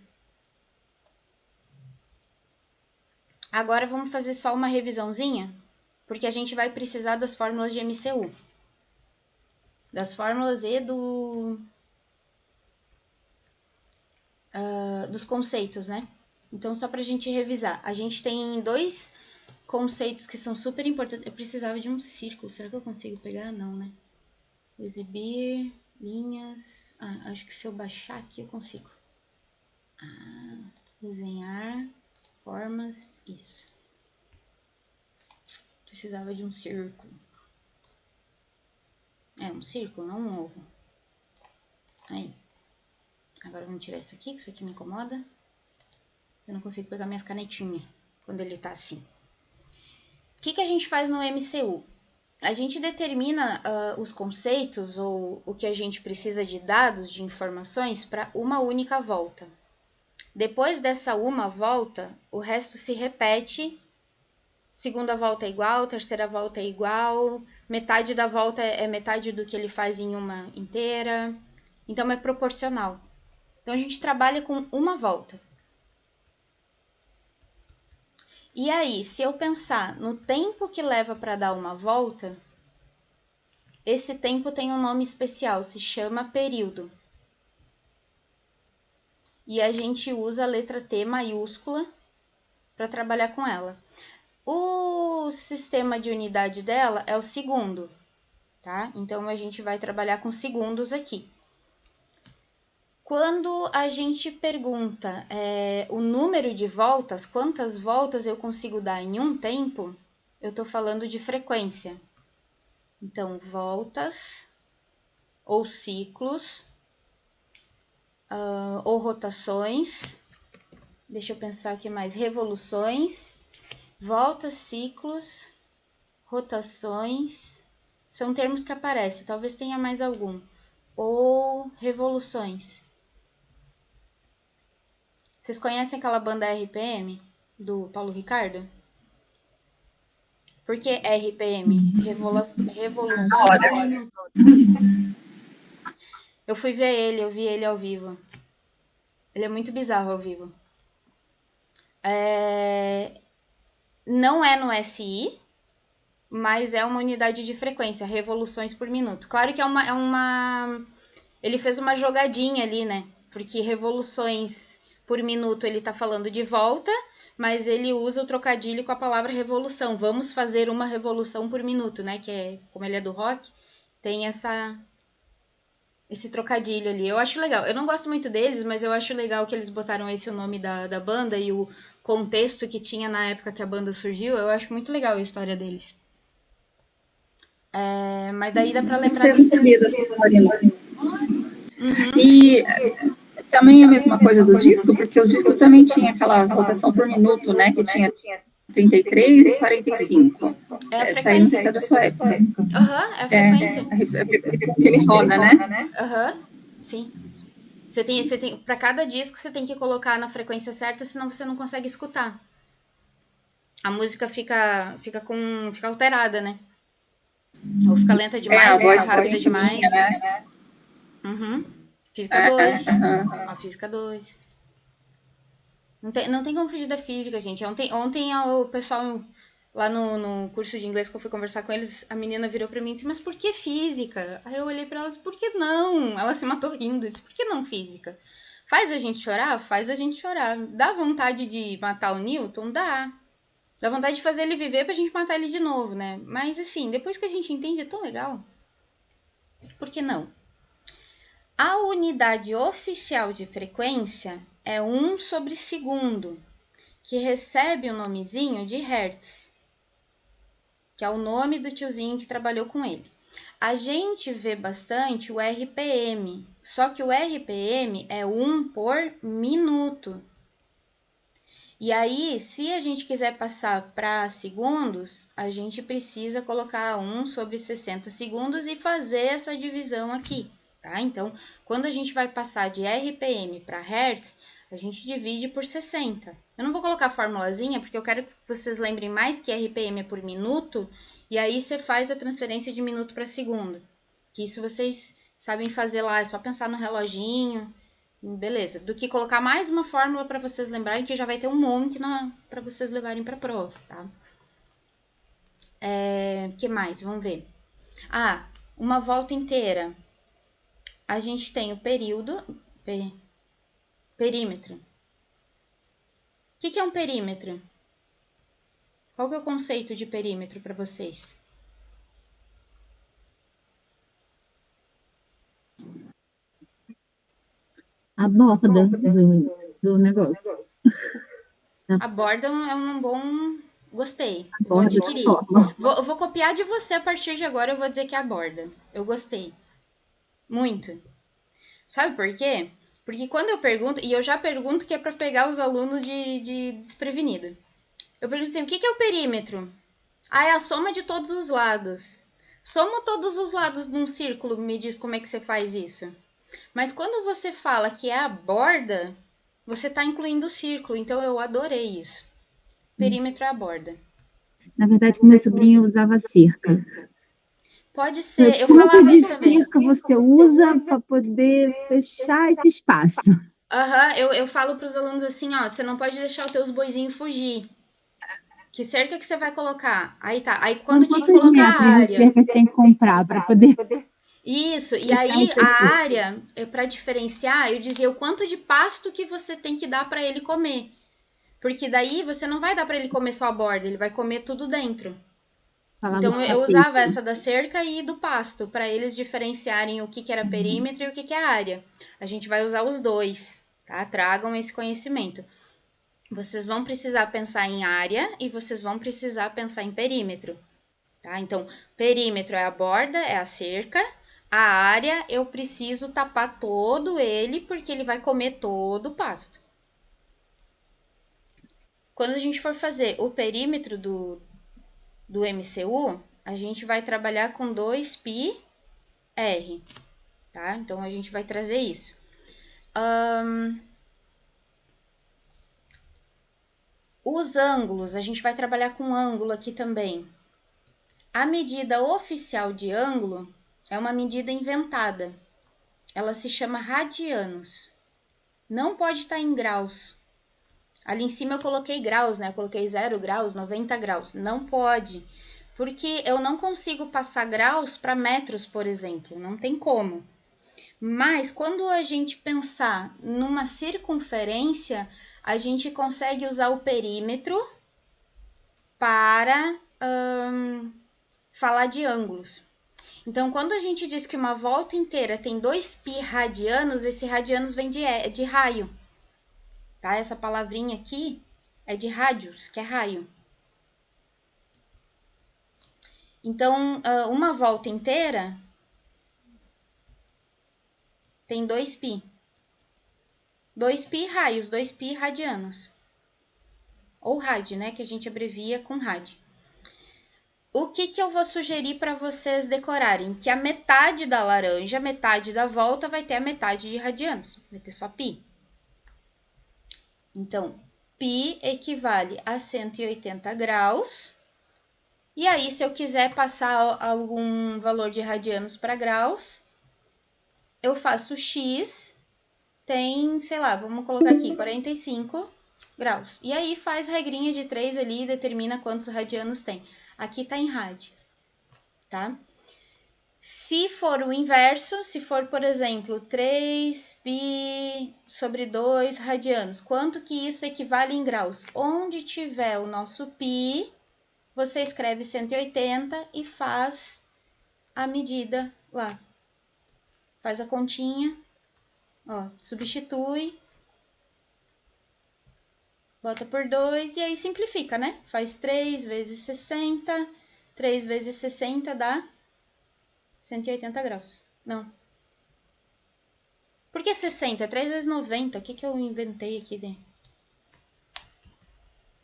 Agora, vamos fazer só uma revisãozinha, porque a gente vai precisar das fórmulas de MCU. Das fórmulas e dos conceitos, né? Então, só para a gente revisar. A gente tem 2 conceitos que são super importantes. Eu precisava de um círculo. Será que eu consigo pegar? Não, né? Exibir, linhas... acho que se eu baixar aqui eu consigo. Desenhar, formas, isso. Precisava de um círculo. Um círculo, não um ovo. Aí. Agora vamos tirar isso aqui, que isso aqui me incomoda. Eu não consigo pegar minhas canetinhas quando ele tá assim. O que a gente faz no MCU? A gente determina os conceitos ou o que a gente precisa de dados, de informações, para uma única volta. Depois dessa uma volta, o resto se repete. Segunda volta é igual, terceira volta é igual, metade da volta é metade do que ele faz em uma inteira. Então, é proporcional. Então, a gente trabalha com uma volta. E aí, se eu pensar no tempo que leva para dar uma volta, esse tempo tem um nome especial, se chama período. E a gente usa a letra T maiúscula para trabalhar com ela. O sistema de unidade dela é o segundo, tá? Então, a gente vai trabalhar com segundos aqui. Quando a gente pergunta o número de voltas, quantas voltas eu consigo dar em um tempo, eu estou falando de frequência. Então, voltas ou ciclos ou rotações. Deixa eu pensar aqui mais. Revoluções, voltas, ciclos, rotações. São termos que aparecem, talvez tenha mais algum. Ou revoluções. Vocês conhecem aquela banda RPM, do Paulo Ricardo? Por que RPM? Revoluções por minuto. Eu fui ver ele, eu vi ele ao vivo. Ele é muito bizarro ao vivo. Não é no SI, mas é uma unidade de frequência, revoluções por minuto. Claro que ele fez uma jogadinha ali, né? Porque revoluções por minuto ele tá falando de volta, mas ele usa o trocadilho com a palavra revolução. Vamos fazer uma revolução por minuto, né? Que é, como ele é do rock, tem esse trocadilho ali. Eu acho legal. Eu não gosto muito deles, mas eu acho legal que eles botaram esse o nome da banda e o contexto que tinha na época que a banda surgiu. Eu acho muito legal a história deles. Mas daí dá pra lembrar... Eu não sabia dessa história, não. E também a mesma coisa do disco, porque o disco também tinha aquela rotação por minuto, né? Que tinha 33 e 45. Essa aí não sei se é da sua época. É a frequência. Que ele roda, né? Sim. Você tem, para cada disco você tem que colocar na frequência certa, senão você não consegue escutar. A música fica alterada, né? Ou fica lenta demais, ou fica rápida demais. Né? Física 2. A física 2. Não tem como fugir da física, gente. Ontem o pessoal lá no curso de inglês que eu fui conversar com eles, a menina virou pra mim e disse, mas por que física? Aí eu olhei pra ela e disse, por que não? Ela se matou rindo, disse, por que não física? Faz a gente chorar? Faz a gente chorar. Dá vontade de matar o Newton? Dá. Dá vontade de fazer ele viver pra gente matar ele de novo, né? Mas assim, depois que a gente entende, é tão legal. Por que não? A unidade oficial de frequência é 1/segundo, que recebe o nomezinho de Hertz, que é o nome do tiozinho que trabalhou com ele. A gente vê bastante o RPM, só que o RPM é 1 por minuto. E aí, se a gente quiser passar para segundos, a gente precisa colocar 1/60 segundos e fazer essa divisão aqui, tá? Então, quando a gente vai passar de RPM para Hertz, a gente divide por 60. Eu não vou colocar a formulazinha, porque eu quero que vocês lembrem mais que RPM é por minuto, e aí você faz a transferência de minuto para segundo. Que isso vocês sabem fazer lá, é só pensar no reloginho. Beleza, do que colocar mais uma fórmula para vocês lembrarem, que já vai ter um monte para vocês levarem para a prova, tá? Que mais? Vamos ver. Uma volta inteira. A gente tem o período, perímetro. O que é um perímetro? Qual que é o conceito de perímetro para vocês? A borda do negócio. A borda é um bom... Gostei. A Vou borda adquirir. da forma. Eu vou copiar de você a partir de agora, eu vou dizer que é a borda. Eu gostei. Muito. Sabe por quê? Porque quando eu pergunto, e eu já pergunto que é para pegar os alunos de desprevenido. Eu pergunto assim, o que é o perímetro? É a soma de todos os lados. Soma todos os lados de um círculo, me diz como é que você faz isso. Mas quando você fala que é a borda, você está incluindo o círculo, então eu adorei isso. Perímetro é a borda. Na verdade, o meu sobrinho usava cerca. Pode ser, eu Quanto falava de isso também. cerca você usa para poder fechar esse espaço? Eu falo para os alunos assim, ó, você não pode deixar os teus boizinhos fugir. Que cerca que você vai colocar? Aí tá. Aí quando tinha que Quantos colocar a metros de área. cerca você tem que comprar para poder Isso, e fechar aí isso a aqui? área, para diferenciar, eu dizia o quanto de pasto que você tem que dar para ele comer. Porque daí você não vai dar para ele comer só a borda, ele vai comer tudo dentro. Falava Então de eu tapete. usava essa da cerca e do pasto, para eles diferenciarem o que era perímetro e o que é área. A gente vai usar os dois, tá? Tragam esse conhecimento. Vocês vão precisar pensar em área e vocês vão precisar pensar em perímetro, tá? Então, perímetro é a borda, é a cerca. A área, eu preciso tapar todo ele, porque ele vai comer todo o pasto. Quando a gente for fazer o perímetro do MCU, a gente vai trabalhar com 2πr, tá? Então, a gente vai trazer isso. Os ângulos, a gente vai trabalhar com ângulo aqui também. A medida oficial de ângulo é uma medida inventada. Ela se chama radianos. Não pode estar em graus. Ali em cima eu coloquei graus, né? Eu coloquei 0 graus, 90 graus. Não pode, porque eu não consigo passar graus para metros, por exemplo. Não tem como. Mas quando a gente pensar numa circunferência, a gente consegue usar o perímetro para falar de ângulos. Então, quando a gente diz que uma volta inteira tem 2π radianos, esse radianos vem de raio, tá? Essa palavrinha aqui é de rádios, que é raio. Então, uma volta inteira tem 2π. 2π raios, 2π radianos. Ou rad, né? Que a gente abrevia com rad. O que eu vou sugerir para vocês decorarem? Que a metade da laranja, a metade da volta, vai ter a metade de radianos. Vai ter só π. Então, π equivale a 180 graus. E aí, se eu quiser passar algum valor de radianos para graus, eu faço x, tem, sei lá, vamos colocar aqui, 45 graus. E aí, faz regrinha de 3 ali e determina quantos radianos tem. Aqui tá em rad, tá? Se for o inverso, se for, por exemplo, 3π sobre 2 radianos, quanto que isso equivale em graus? Onde tiver o nosso π, você escreve 180 e faz a medida lá. Faz a continha, ó, substitui, bota por 2 e aí simplifica, né? Faz 3 vezes 60, 3 vezes 60 dá 180 graus. Não. Por que 60? 3 vezes 90. O que eu inventei aqui?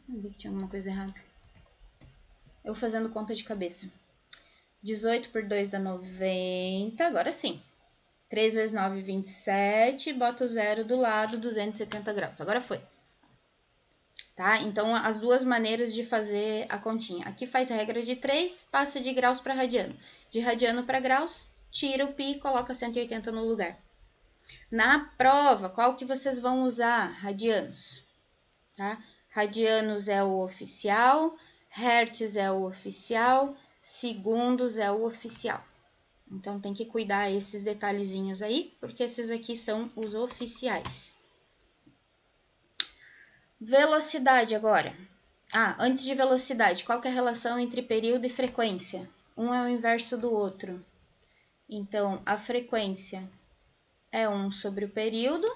Eu vi que tinha alguma coisa errada. Eu fazendo conta de cabeça. 18 por 2 dá 90. Agora sim. 3 vezes 9, 27. Bota o zero do lado, 270 graus. Agora foi. Tá? Então, as duas maneiras de fazer a continha. Aqui faz a regra de 3, passa de graus para radiano. De radiano para graus, tira o π e coloca 180 no lugar. Na prova, qual que vocês vão usar? Radianos. Tá? Radianos é o oficial, hertz é o oficial, segundos é o oficial. Então, tem que cuidar esses detalhezinhos aí, porque esses aqui são os oficiais. Velocidade agora. Antes de velocidade, qual que é a relação entre período e frequência? Um é o inverso do outro. Então, a frequência é 1 sobre o período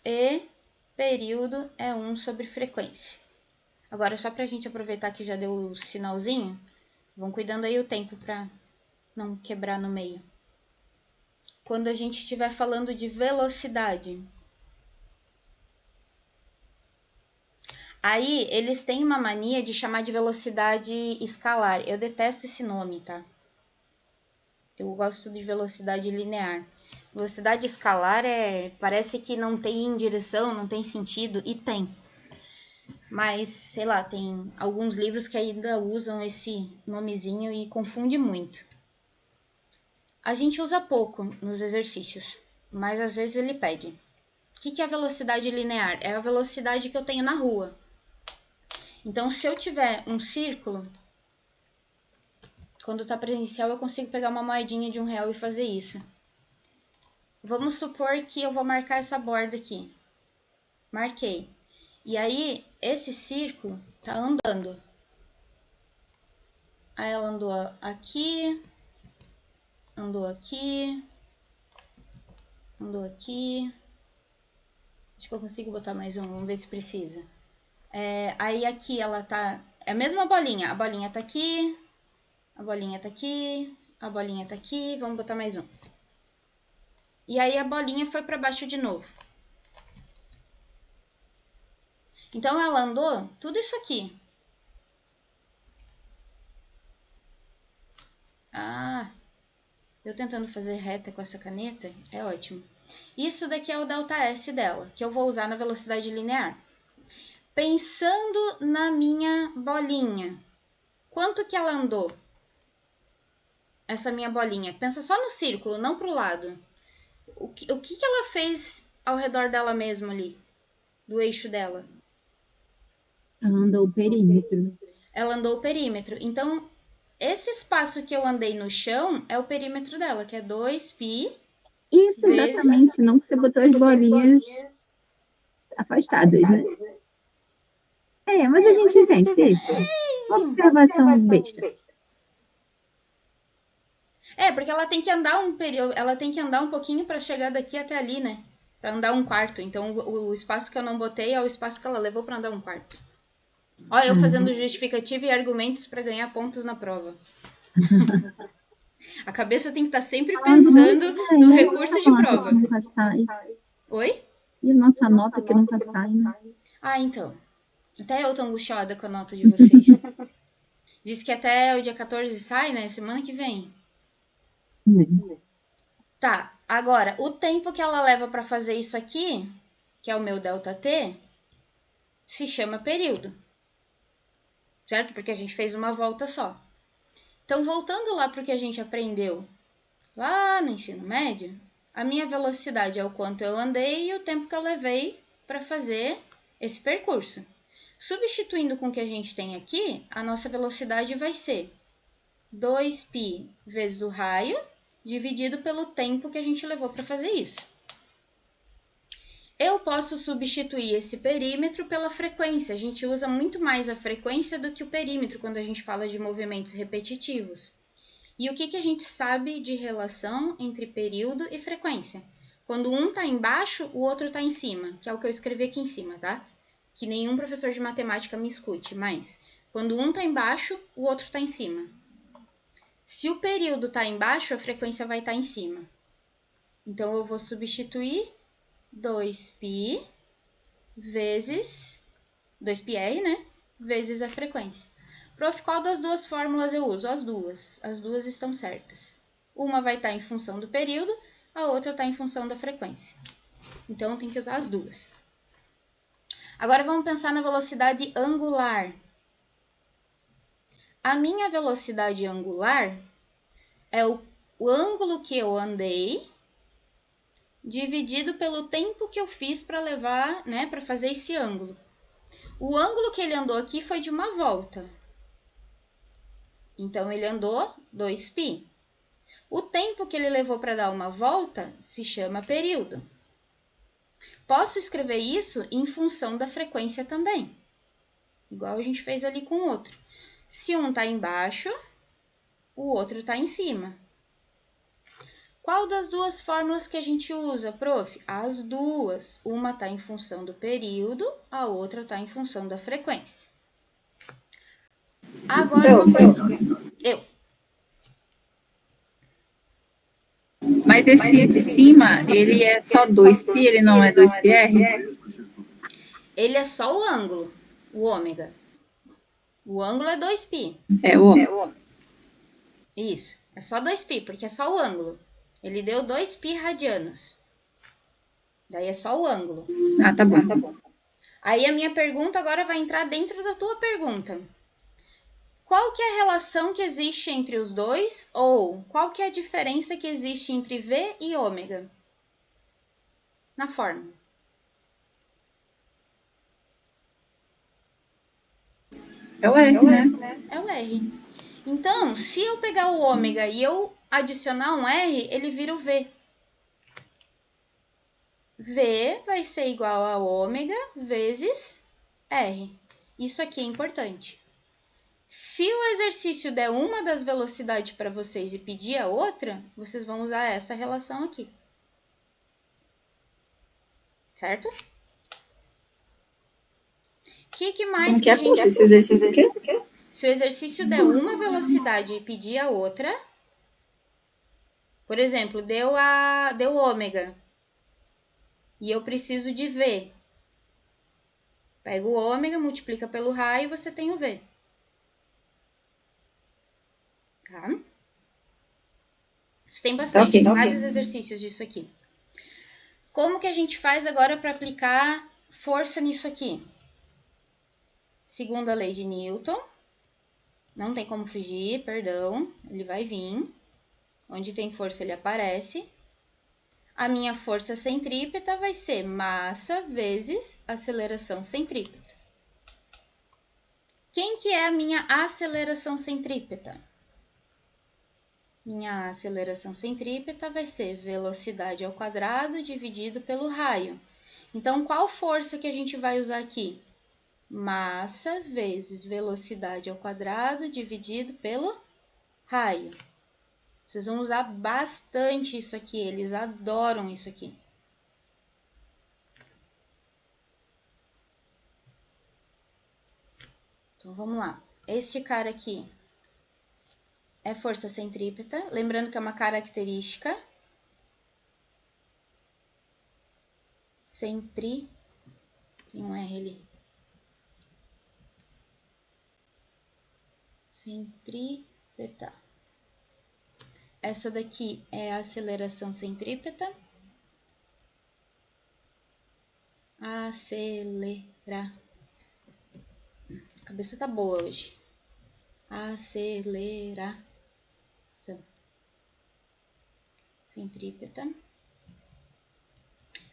e período é 1 sobre frequência. Agora, só para a gente aproveitar que já deu o sinalzinho, vão cuidando aí o tempo para não quebrar no meio. Quando a gente estiver falando de velocidade, aí eles têm uma mania de chamar de velocidade escalar. Eu detesto esse nome, tá? Eu gosto de velocidade linear. Velocidade escalar parece que não tem direção, não tem sentido, e tem. Mas, sei lá, tem alguns livros que ainda usam esse nomezinho e confunde muito. A gente usa pouco nos exercícios, mas às vezes ele pede. O que é a velocidade linear? É a velocidade que eu tenho na rua. Então, se eu tiver um círculo, quando está presencial, eu consigo pegar uma moedinha de R$1 e fazer isso. Vamos supor que eu vou marcar essa borda aqui. Marquei. E aí, esse círculo tá andando. Aí ela andou aqui, andou aqui, andou aqui. Acho que eu consigo botar mais um, vamos ver se precisa. Aí aqui ela tá... É a mesma bolinha. A bolinha tá aqui, a bolinha tá aqui, a bolinha tá aqui. Vamos botar mais um. E aí a bolinha foi para baixo de novo. Então ela andou tudo isso aqui. Eu tentando fazer reta com essa caneta, é ótimo. Isso daqui é o ΔS dela, que eu vou usar na velocidade linear. Pensando na minha bolinha, quanto que ela andou? Essa minha bolinha. Pensa só no círculo, não pro lado. O que ela fez ao redor dela mesma ali? Do eixo dela? Ela andou o perímetro. Ela andou o perímetro. Então, esse espaço que eu andei no chão é o perímetro dela, que é 2π. Isso, exatamente. Não que você botou as bolinhas afastadas, né? Mas a gente entende, deixa. Observação besta. Porque ela tem que andar ela tem que andar um pouquinho para chegar daqui até ali, né? Para andar 1/4. Então, o espaço que eu não botei é o espaço que ela levou para andar 1/4. Olha, eu fazendo justificativa e argumentos para ganhar pontos na prova. A cabeça tem que estar sempre pensando no recurso de prova. Nunca sai. Oi? E nossa nota que nunca sai, né? Então. Até eu tô angustiada com a nota de vocês. Diz que até o dia 14 sai, né? Semana que vem. Tá, agora, o tempo que ela leva para fazer isso aqui, que é o meu ΔT, se chama período. Certo? Porque a gente fez uma volta só. Então, voltando lá para o que a gente aprendeu lá no ensino médio, a minha velocidade é o quanto eu andei e o tempo que eu levei para fazer esse percurso. Substituindo com o que a gente tem aqui, a nossa velocidade vai ser 2π vezes o raio, dividido pelo tempo que a gente levou para fazer isso. Eu posso substituir esse perímetro pela frequência. A gente usa muito mais a frequência do que o perímetro quando a gente fala de movimentos repetitivos. E o que a gente sabe de relação entre período e frequência? Quando um está embaixo, o outro está em cima, que é o que eu escrevi aqui em cima, tá? Que nenhum professor de matemática me escute, mas quando um está embaixo, o outro está em cima. Se o período está embaixo, a frequência vai estar em cima. Então, eu vou substituir 2π vezes 2πr, né? Vezes a frequência. Prof, qual das duas fórmulas eu uso? As duas. As duas estão certas. Uma vai estar em função do período, a outra está em função da frequência. Então, tem que usar as duas. Agora, vamos pensar na velocidade angular. A minha velocidade angular é o ângulo que eu andei dividido pelo tempo que eu fiz para levar, né, para fazer esse ângulo. O ângulo que ele andou aqui foi de uma volta. Então, ele andou 2π. O tempo que ele levou para dar uma volta se chama período. Posso escrever isso em função da frequência também, igual a gente fez ali com o outro. Se um está embaixo, o outro está em cima. Qual das duas fórmulas que a gente usa, prof? As duas. Uma está em função do período, a outra está em função da frequência. Agora vamos ver. Mas esse de cima, ele é só 2π, ele não é 2πr? Ele é só o ângulo, o ômega. O ângulo é 2π. É o... Isso, é só 2π, porque é só o ângulo. Ele deu 2π radianos. Daí é só o ângulo. Ah, tá bom. Aí a minha pergunta agora vai entrar dentro da tua pergunta. Qual que é a relação que existe entre os dois? Ou qual que é a diferença que existe entre V e ômega? Na fórmula. É o R, né? É o R. Então, se eu pegar o ômega e eu adicionar um R, ele vira o V. V vai ser igual a ômega vezes R. Isso aqui é importante. Se o exercício der uma das velocidades para vocês e pedir a outra, vocês vão usar essa relação aqui. Certo? O que mais Como que a gente... Esse exercício aqui? Se o exercício der uma velocidade e pedir a outra, por exemplo, deu ômega e eu preciso de V. Pega o ômega, multiplica pelo raio e você tem o V. Tá? Isso tem bastante, tem vários exercícios disso aqui. Como que a gente faz agora para aplicar força nisso aqui? Segunda lei de Newton. Não tem como fugir, perdão, ele vai vir. Onde tem força, ele aparece. A minha força centrípeta vai ser massa vezes aceleração centrípeta. Quem que é a minha aceleração centrípeta? Minha aceleração centrípeta vai ser velocidade ao quadrado dividido pelo raio. Então, qual força que a gente vai usar aqui? Massa vezes velocidade ao quadrado dividido pelo raio. Vocês vão usar bastante isso aqui, eles adoram isso aqui. Então, vamos lá. Este cara aqui é força centrípeta, lembrando que é uma característica. Tem um R ali. Centrípeta. Essa daqui é a aceleração centrípeta. A cabeça tá boa hoje. Aceleração centrípeta.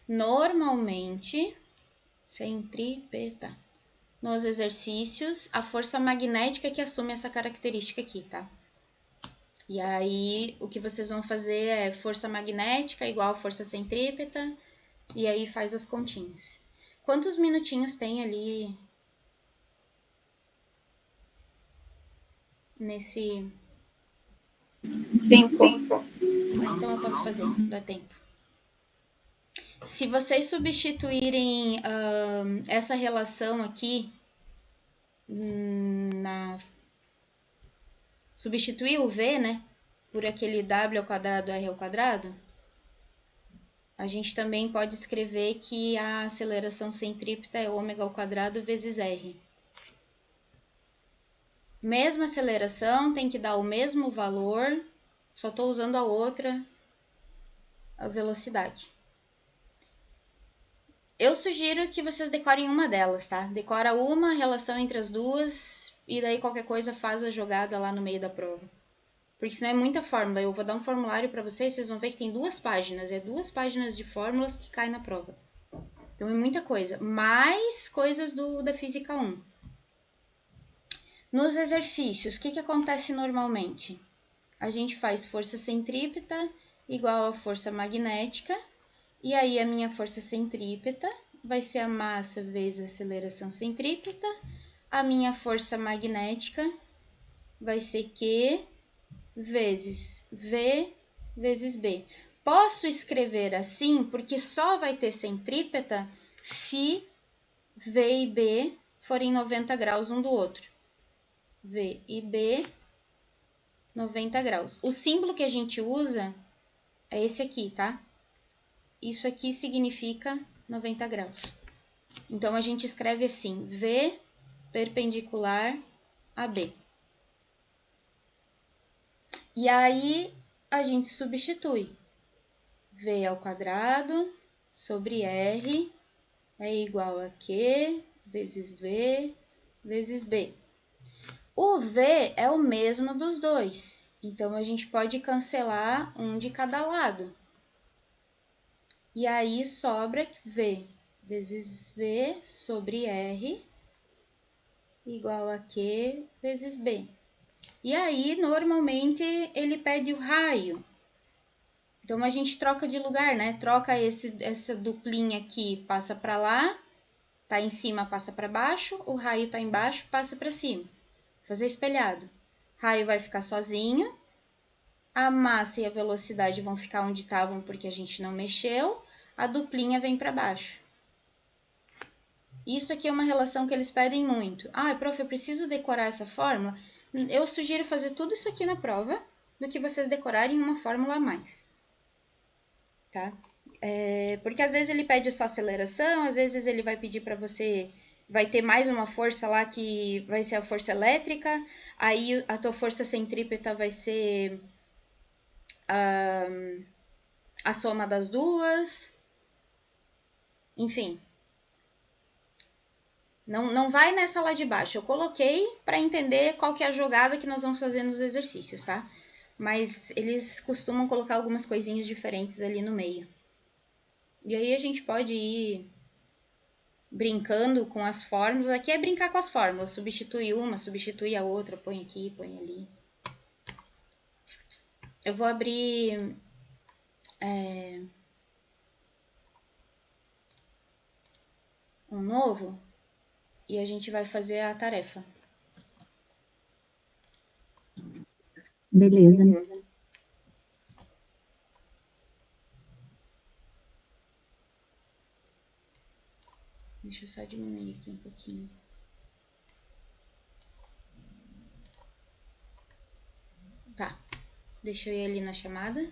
Normalmente, centrípeta. Nos exercícios, a força magnética que assume essa característica aqui, tá? E aí, o que vocês vão fazer é força magnética igual força centrípeta, e aí faz as continhas. Quantos minutinhos tem ali nesse... 5. Então eu posso fazer, dá tempo. Se vocês substituírem essa relação aqui, substituir o V, né, por aquele W ao quadrado R ao quadrado, a gente também pode escrever que a aceleração centrípeta é ômega ao quadrado vezes R. Mesma aceleração, tem que dar o mesmo valor, só estou usando a outra, a velocidade. Eu sugiro que vocês decorem uma delas, tá? Decora uma, relação entre as duas, e daí qualquer coisa faz a jogada lá no meio da prova. Porque senão é muita fórmula. Eu vou dar um formulário para vocês, vocês vão ver que tem 2 páginas. É 2 páginas de fórmulas que caem na prova. Então é muita coisa. Mais coisas da Física 1. Nos exercícios, o que acontece normalmente? A gente faz força centrípeta igual a força magnética. E aí a minha força centrípeta vai ser a massa vezes a aceleração centrípeta. A minha força magnética vai ser Q vezes V vezes B. Posso escrever assim porque só vai ter centrípeta se V e B forem 90 graus um do outro. V e B, 90 graus. O símbolo que a gente usa é esse aqui, tá? Isso aqui significa 90 graus. Então, a gente escreve assim, V perpendicular a B. E aí, a gente substitui. V ao quadrado sobre R é igual a Q vezes V vezes B. O V é o mesmo dos dois, então a gente pode cancelar um de cada lado. E aí sobra V vezes V sobre R igual a Q vezes B. E aí, normalmente, ele pede o raio. Então, a gente troca de lugar, né? Troca essa duplinha aqui, passa para lá, tá em cima, passa para baixo, o raio tá embaixo, passa para cima. Fazer espelhado. Raio vai ficar sozinho, a massa e a velocidade vão ficar onde estavam porque a gente não mexeu, a duplinha vem para baixo. Isso aqui é uma relação que eles pedem muito. Ah, prof, eu preciso decorar essa fórmula? Eu sugiro fazer tudo isso aqui na prova do que vocês decorarem uma fórmula a mais. Tá? Porque às vezes ele pede só aceleração, às vezes ele vai pedir para você... Vai ter mais uma força lá que vai ser a força elétrica, aí a tua força centrípeta vai ser a soma das duas. Enfim. Não vai nessa lá de baixo. Eu coloquei para entender qual que é a jogada que nós vamos fazer nos exercícios, tá? Mas eles costumam colocar algumas coisinhas diferentes ali no meio. E aí a gente pode ir brincando com as fórmulas. Aqui é brincar com as fórmulas. Substitui uma, substitui a outra, põe aqui, põe ali. Eu vou abrir... um novo e a gente vai fazer a tarefa. Beleza. Deixa eu só diminuir aqui um pouquinho. Tá. Deixa eu ir ali na chamada.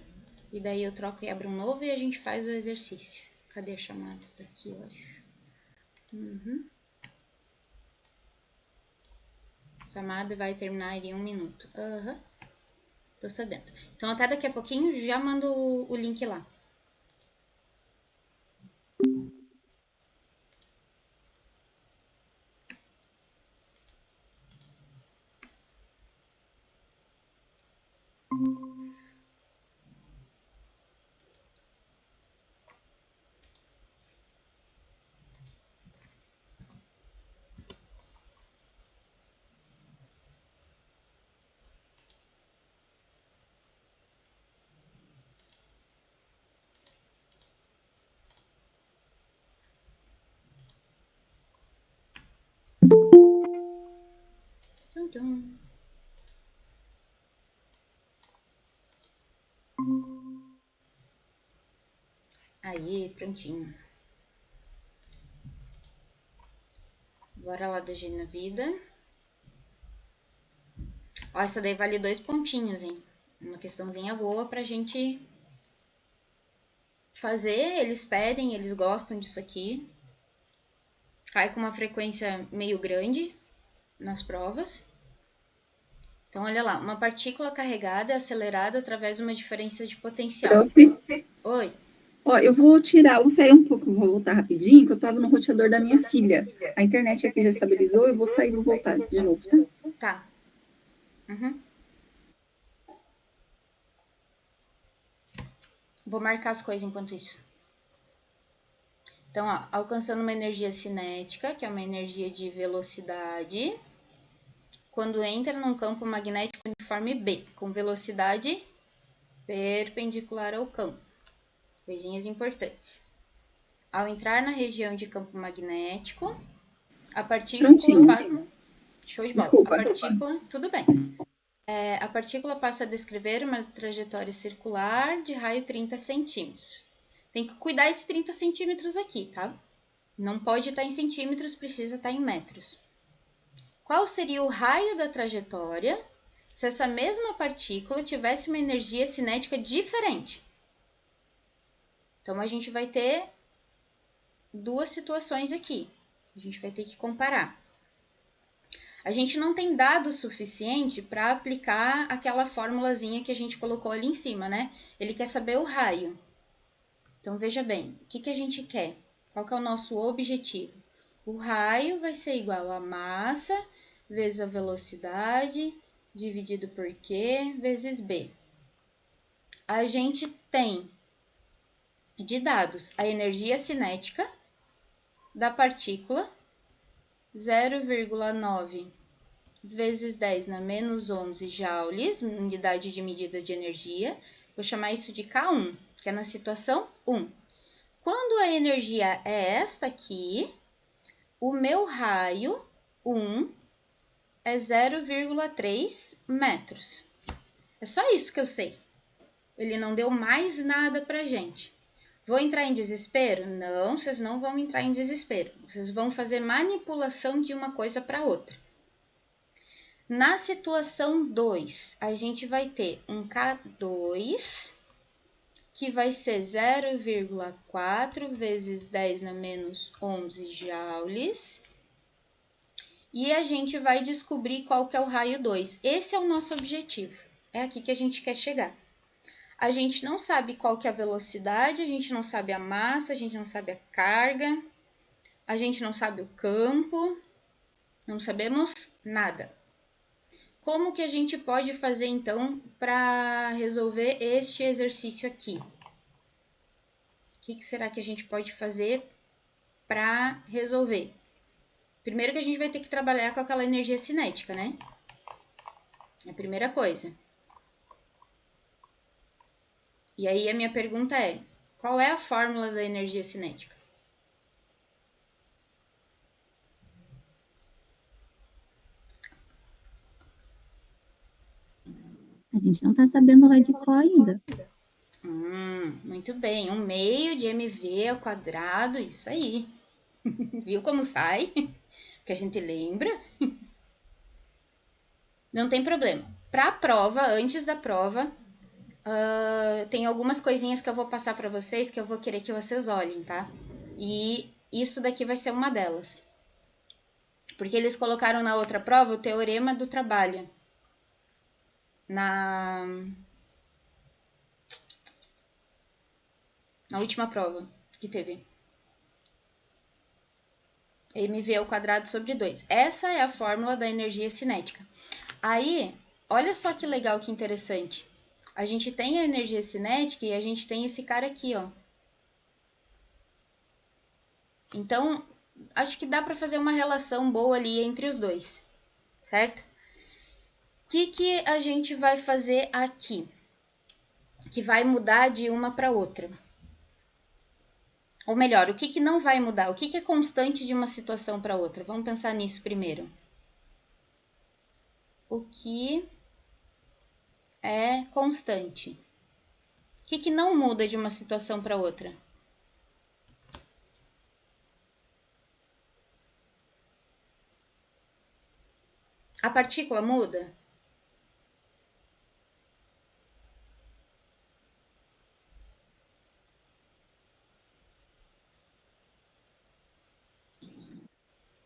E daí eu troco e abro um novo e a gente faz o exercício. Cadê a chamada? Tá aqui, eu acho. Chamada vai terminar em 1 minuto. Tô sabendo. Então, até daqui a pouquinho, já mando o link lá. Aí, prontinho. Bora lá da G na vida. Ó, essa daí vale 2 pontinhos, hein? Uma questãozinha boa pra gente fazer. Eles pedem, eles gostam disso aqui. Cai com uma frequência meio grande nas provas. Então, olha lá. Uma partícula carregada é acelerada através de uma diferença de potencial. Prof. Oi. Ó, eu vou sair um pouco, vou voltar rapidinho, que eu tava no roteador da minha filha. A internet aqui já estabilizou, eu vou sair e vou voltar de novo, tá? Tá. Uhum. Vou marcar as coisas enquanto isso. Então, ó, alcançando uma energia cinética, que é uma energia de velocidade, quando entra num campo magnético uniforme B, com velocidade perpendicular ao campo. Coisinhas importantes. Ao entrar na região de campo magnético, a partícula... Show de bola. Desculpa. A partícula... Tudo bem. A partícula passa a descrever uma trajetória circular de raio 30 centímetros. Tem que cuidar esse 30 centímetros aqui, tá? Não pode estar em centímetros, precisa estar em metros. Qual seria o raio da trajetória se essa mesma partícula tivesse uma energia cinética diferente? Então, a gente vai ter duas situações aqui. A gente vai ter que comparar. A gente não tem dado suficiente para aplicar aquela formulazinha que a gente colocou ali em cima, né? Ele quer saber o raio. Então, veja bem, o que a gente quer? Qual que é o nosso objetivo? O raio vai ser igual a massa vezes a velocidade, dividido por Q, vezes B. A gente tem de dados a energia cinética da partícula, 0,9 vezes 10 na menos 11 joules, unidade de medida de energia. Vou chamar isso de K1, que é na situação 1. Quando a energia é esta aqui, o meu raio 1 é 0,3 metros. É só isso que eu sei. Ele não deu mais nada pra gente. Vou entrar em desespero? Não, vocês não vão entrar em desespero. Vocês vão fazer manipulação de uma coisa para outra. Na situação 2, a gente vai ter um K2, que vai ser 0,4 vezes 10 na menos 11 joules. E a gente vai descobrir qual que é o raio 2. Esse é o nosso objetivo. É aqui que a gente quer chegar. A gente não sabe qual que é a velocidade, a gente não sabe a massa, a gente não sabe a carga, a gente não sabe o campo, não sabemos nada. Como que a gente pode fazer, então, para resolver este exercício aqui? O que será que a gente pode fazer para resolver? Primeiro que a gente vai ter que trabalhar com aquela energia cinética, né? É a primeira coisa. E aí a minha pergunta é, qual é a fórmula da energia cinética? A gente não está sabendo lá de qual ainda. Muito bem, 1 meio de mv ao quadrado, isso aí. Viu como sai? Que a gente lembra. Não tem problema. Para a prova, antes da prova, tem algumas coisinhas que eu vou passar para vocês que eu vou querer que vocês olhem, tá? E isso daqui vai ser uma delas. Porque eles colocaram na outra prova o teorema do trabalho. Na última prova que teve. mv ao quadrado sobre 2. Essa é a fórmula da energia cinética. Aí, olha só que legal, que interessante. A gente tem a energia cinética e a gente tem esse cara aqui, ó. Então, acho que dá para fazer uma relação boa ali entre os dois, certo? O que a gente vai fazer aqui? Que vai mudar de uma para outra. Ou melhor, o que não vai mudar? O que é constante de uma situação para outra? Vamos pensar nisso primeiro. o que é constante. O que não muda de uma situação para outra? A partícula muda?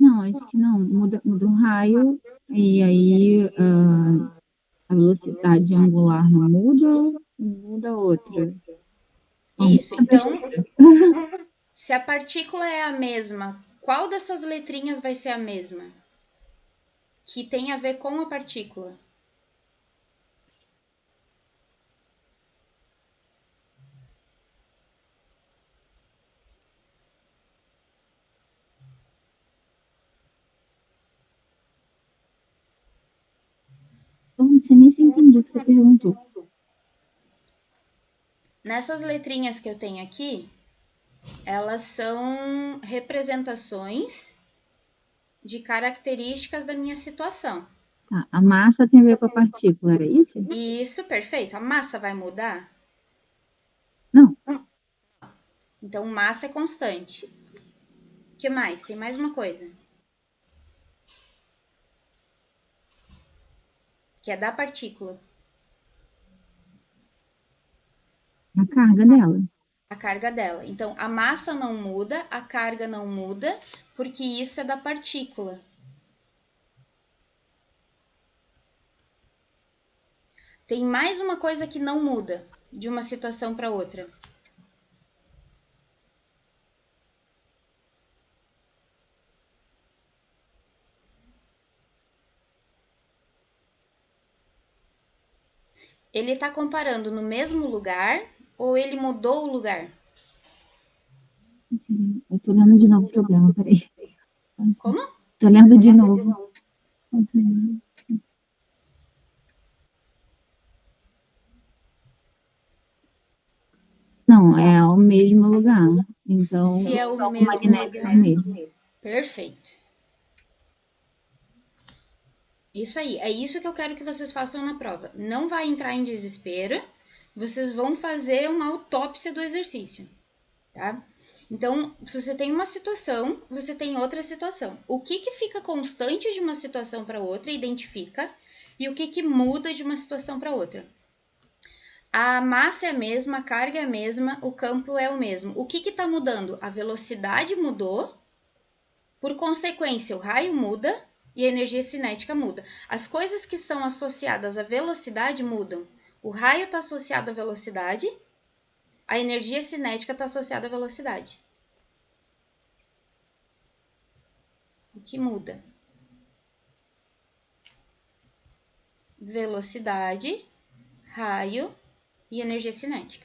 Não, acho que não. Muda o raio e aí a velocidade angular não muda outra. Isso, Muda então, bastante. se a partícula é a mesma, qual dessas letrinhas vai ser a mesma? Que tem a ver com a partícula. Eu não sei nem se entendi o que você perguntou. Nessas letrinhas que eu tenho aqui, elas são representações de características da minha situação. Tá, a massa tem a ver com a partícula, era isso? Isso, perfeito. A massa vai mudar? Não. Então, massa é constante. O que mais? Tem mais uma coisa. Que é da partícula. A carga dela. A carga dela. Então, a massa não muda, a carga não muda, porque isso é da partícula. Tem mais uma coisa que não muda de uma situação para outra. Ele está comparando no mesmo lugar ou ele mudou o lugar? Eu tô lendo de novo o problema, peraí. Como? Tô lendo de novo. Não, é o mesmo lugar. Então, Se é o o mesmo magnético é o lugar. mesmo. Perfeito. Isso aí. É isso que eu quero que vocês façam na prova. Não vai entrar em desespero. Vocês vão fazer uma autópsia do exercício, tá? Então, você tem uma situação, você tem outra situação. O que fica constante de uma situação para outra, identifica, e o que muda de uma situação para outra. A massa é a mesma, a carga é a mesma, o campo é o mesmo. O que está mudando? A velocidade mudou, por consequência, o raio muda e a energia cinética muda. As coisas que são associadas à velocidade mudam. O raio está associado à velocidade, a energia cinética está associada à velocidade. O que muda? Velocidade, raio e energia cinética.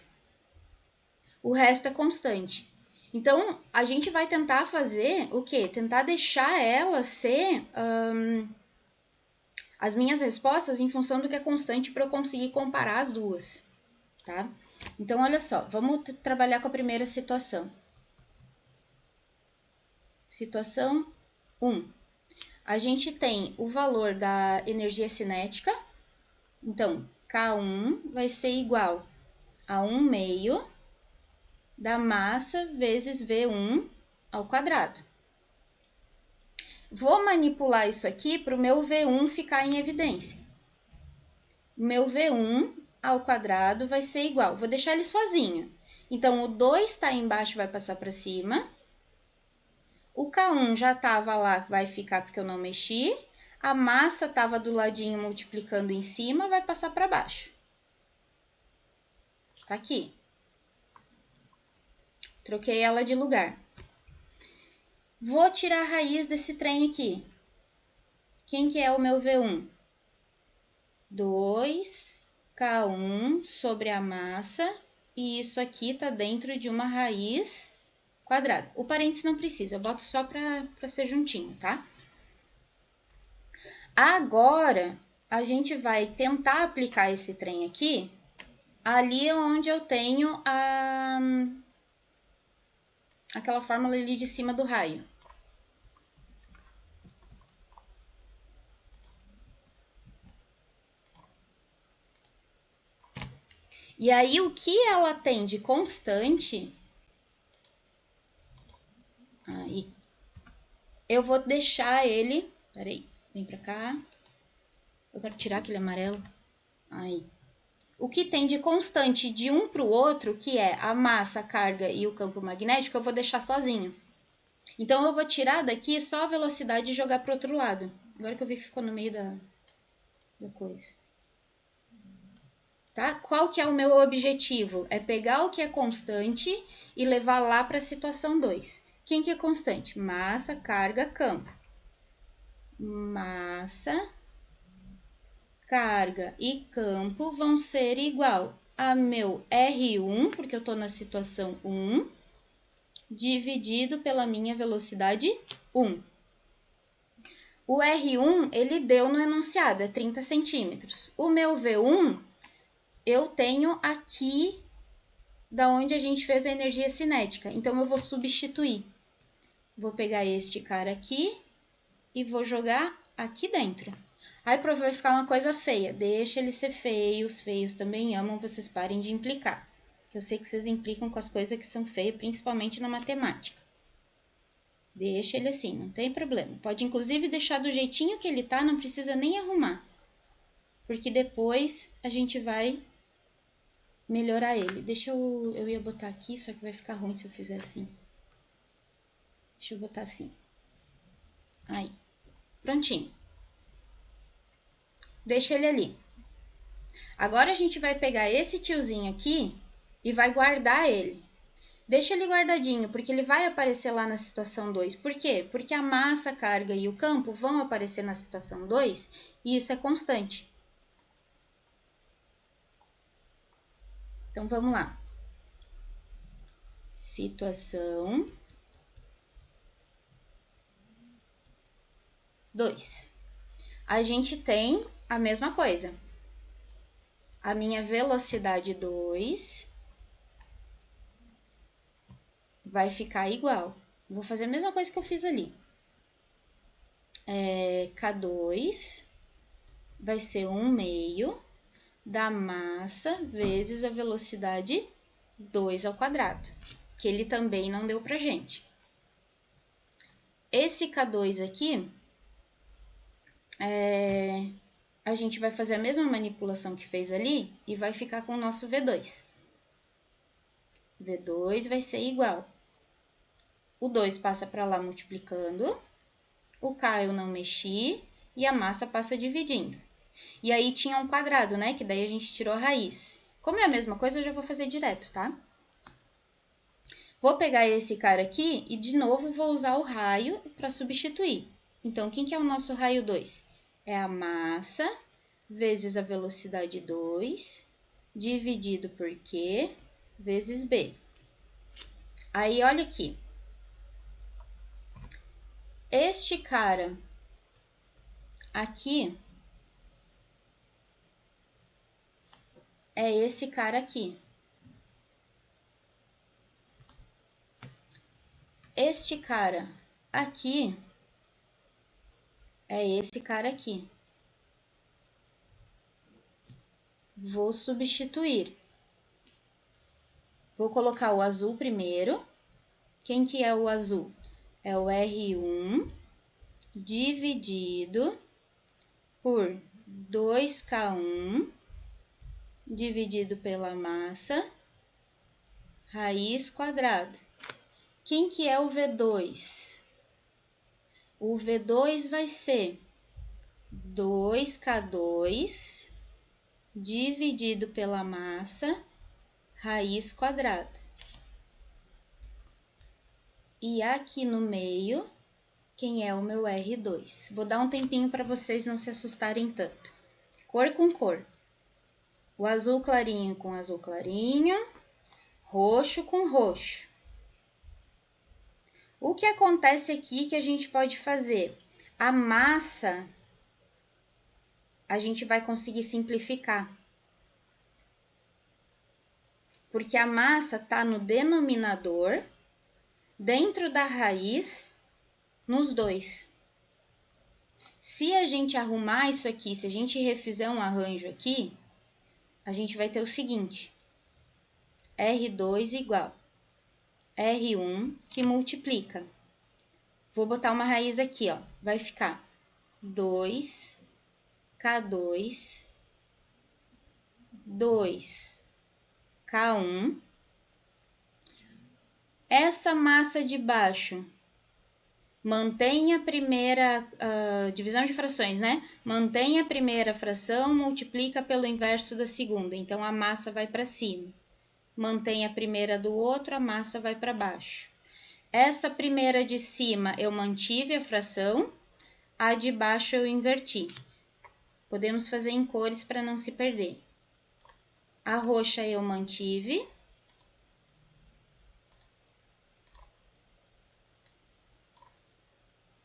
O resto é constante. Então, a gente vai tentar fazer o quê? Tentar deixar ela ser as minhas respostas em função do que é constante para eu conseguir comparar as duas, tá? Então, olha só, vamos trabalhar com a primeira situação. Situação 1. A gente tem o valor da energia cinética. Então, K1 vai ser igual a 1 meio da massa vezes V1 ao quadrado. Vou manipular isso aqui para o meu V1 ficar em evidência. O meu V1 ao quadrado vai ser igual. Vou deixar ele sozinho. Então, o 2 está aí embaixo, vai passar para cima. O K1 já estava lá, vai ficar porque eu não mexi. A massa estava do ladinho multiplicando em cima, vai passar para baixo. Tá aqui. Troquei ela de lugar. Vou tirar a raiz desse trem aqui. Quem que é o meu V1? 2K1 sobre a massa. E isso aqui tá dentro de uma raiz quadrada. O parênteses não precisa, eu boto só para ser juntinho, tá? Agora, a gente vai tentar aplicar esse trem aqui, ali onde eu tenho aquela fórmula ali de cima do raio. E aí, o que ela tem de constante... Aí. Eu vou deixar ele... Peraí, vem pra cá. Eu quero tirar aquele amarelo. Aí. O que tem de constante de um para o outro, que é a massa, a carga e o campo magnético, eu vou deixar sozinho. Então, eu vou tirar daqui só a velocidade e jogar para o outro lado. Agora que eu vi que ficou no meio da coisa. Tá? Qual que é o meu objetivo? É pegar o que é constante e levar lá para a situação 2. Quem que é constante? Massa, carga, campo. Massa, carga e campo vão ser igual a meu R1, porque eu estou na situação 1, dividido pela minha velocidade 1. O R1, ele deu no enunciado, é 30 centímetros. O meu V1, eu tenho aqui da onde a gente fez a energia cinética. Então, eu vou substituir. Vou pegar este cara aqui e vou jogar aqui dentro. Aí vai ficar uma coisa feia. Deixa ele ser feio. Os feios também amam. Vocês parem de implicar. Eu sei que vocês implicam com as coisas que são feias, principalmente na matemática. Deixa ele assim, não tem problema. Pode inclusive deixar do jeitinho que ele tá, não precisa nem arrumar. Porque depois a gente vai melhorar ele. Deixa eu ia botar aqui, só que vai ficar ruim se eu fizer assim. Deixa eu botar assim. Aí. Prontinho. Deixa ele ali. Agora a gente vai pegar esse tiozinho aqui e vai guardar ele. Deixa ele guardadinho, porque ele vai aparecer lá na situação 2. Por quê? Porque a massa, a carga e o campo vão aparecer na situação 2 e isso é constante. Então, vamos lá. Situação 2. A gente tem a mesma coisa. A minha velocidade 2 vai ficar igual. Vou fazer a mesma coisa que eu fiz ali. K2 vai ser 1/2 da massa vezes a velocidade 2 ao quadrado, que ele também não deu pra gente. Esse K2 aqui, a gente vai fazer a mesma manipulação que fez ali e vai ficar com o nosso V2. V2 vai ser igual. O 2 passa para lá multiplicando, o K eu não mexi e a massa passa dividindo. E aí tinha um quadrado, né? Que daí a gente tirou a raiz. Como é a mesma coisa, eu já vou fazer direto, tá? Vou pegar esse cara aqui e de novo vou usar o raio para substituir. Então, quem que é o nosso raio 2? É a massa vezes a velocidade 2, dividido por Q, vezes B. Aí, olha aqui. Este cara aqui é esse cara aqui. Este cara aqui é esse cara aqui. Vou substituir. Vou colocar o azul primeiro. Quem que é o azul? É o R1 dividido por 2K1 dividido pela massa raiz quadrada. Quem que é o V2? O V2 vai ser 2K2 dividido pela massa raiz quadrada. E aqui no meio, quem é o meu R2? Vou dar um tempinho para vocês não se assustarem tanto. Cor com cor. O azul clarinho com azul clarinho, roxo com roxo. O que acontece aqui que a gente pode fazer? A massa, a gente vai conseguir simplificar. Porque a massa está no denominador, dentro da raiz, nos dois. Se a gente arrumar isso aqui, se a gente refizer um arranjo aqui, a gente vai ter o seguinte. R2 igual R1 que multiplica. Vou botar uma raiz aqui, ó. Vai ficar 2K2, 2K1. Essa massa de baixo mantém a primeira divisão de frações, né? Mantém a primeira fração, multiplica pelo inverso da segunda. Então, a massa vai para cima. Mantém a primeira do outro, a massa vai para baixo. Essa primeira de cima eu mantive a fração, a de baixo eu inverti. Podemos fazer em cores para não se perder. A roxa eu mantive.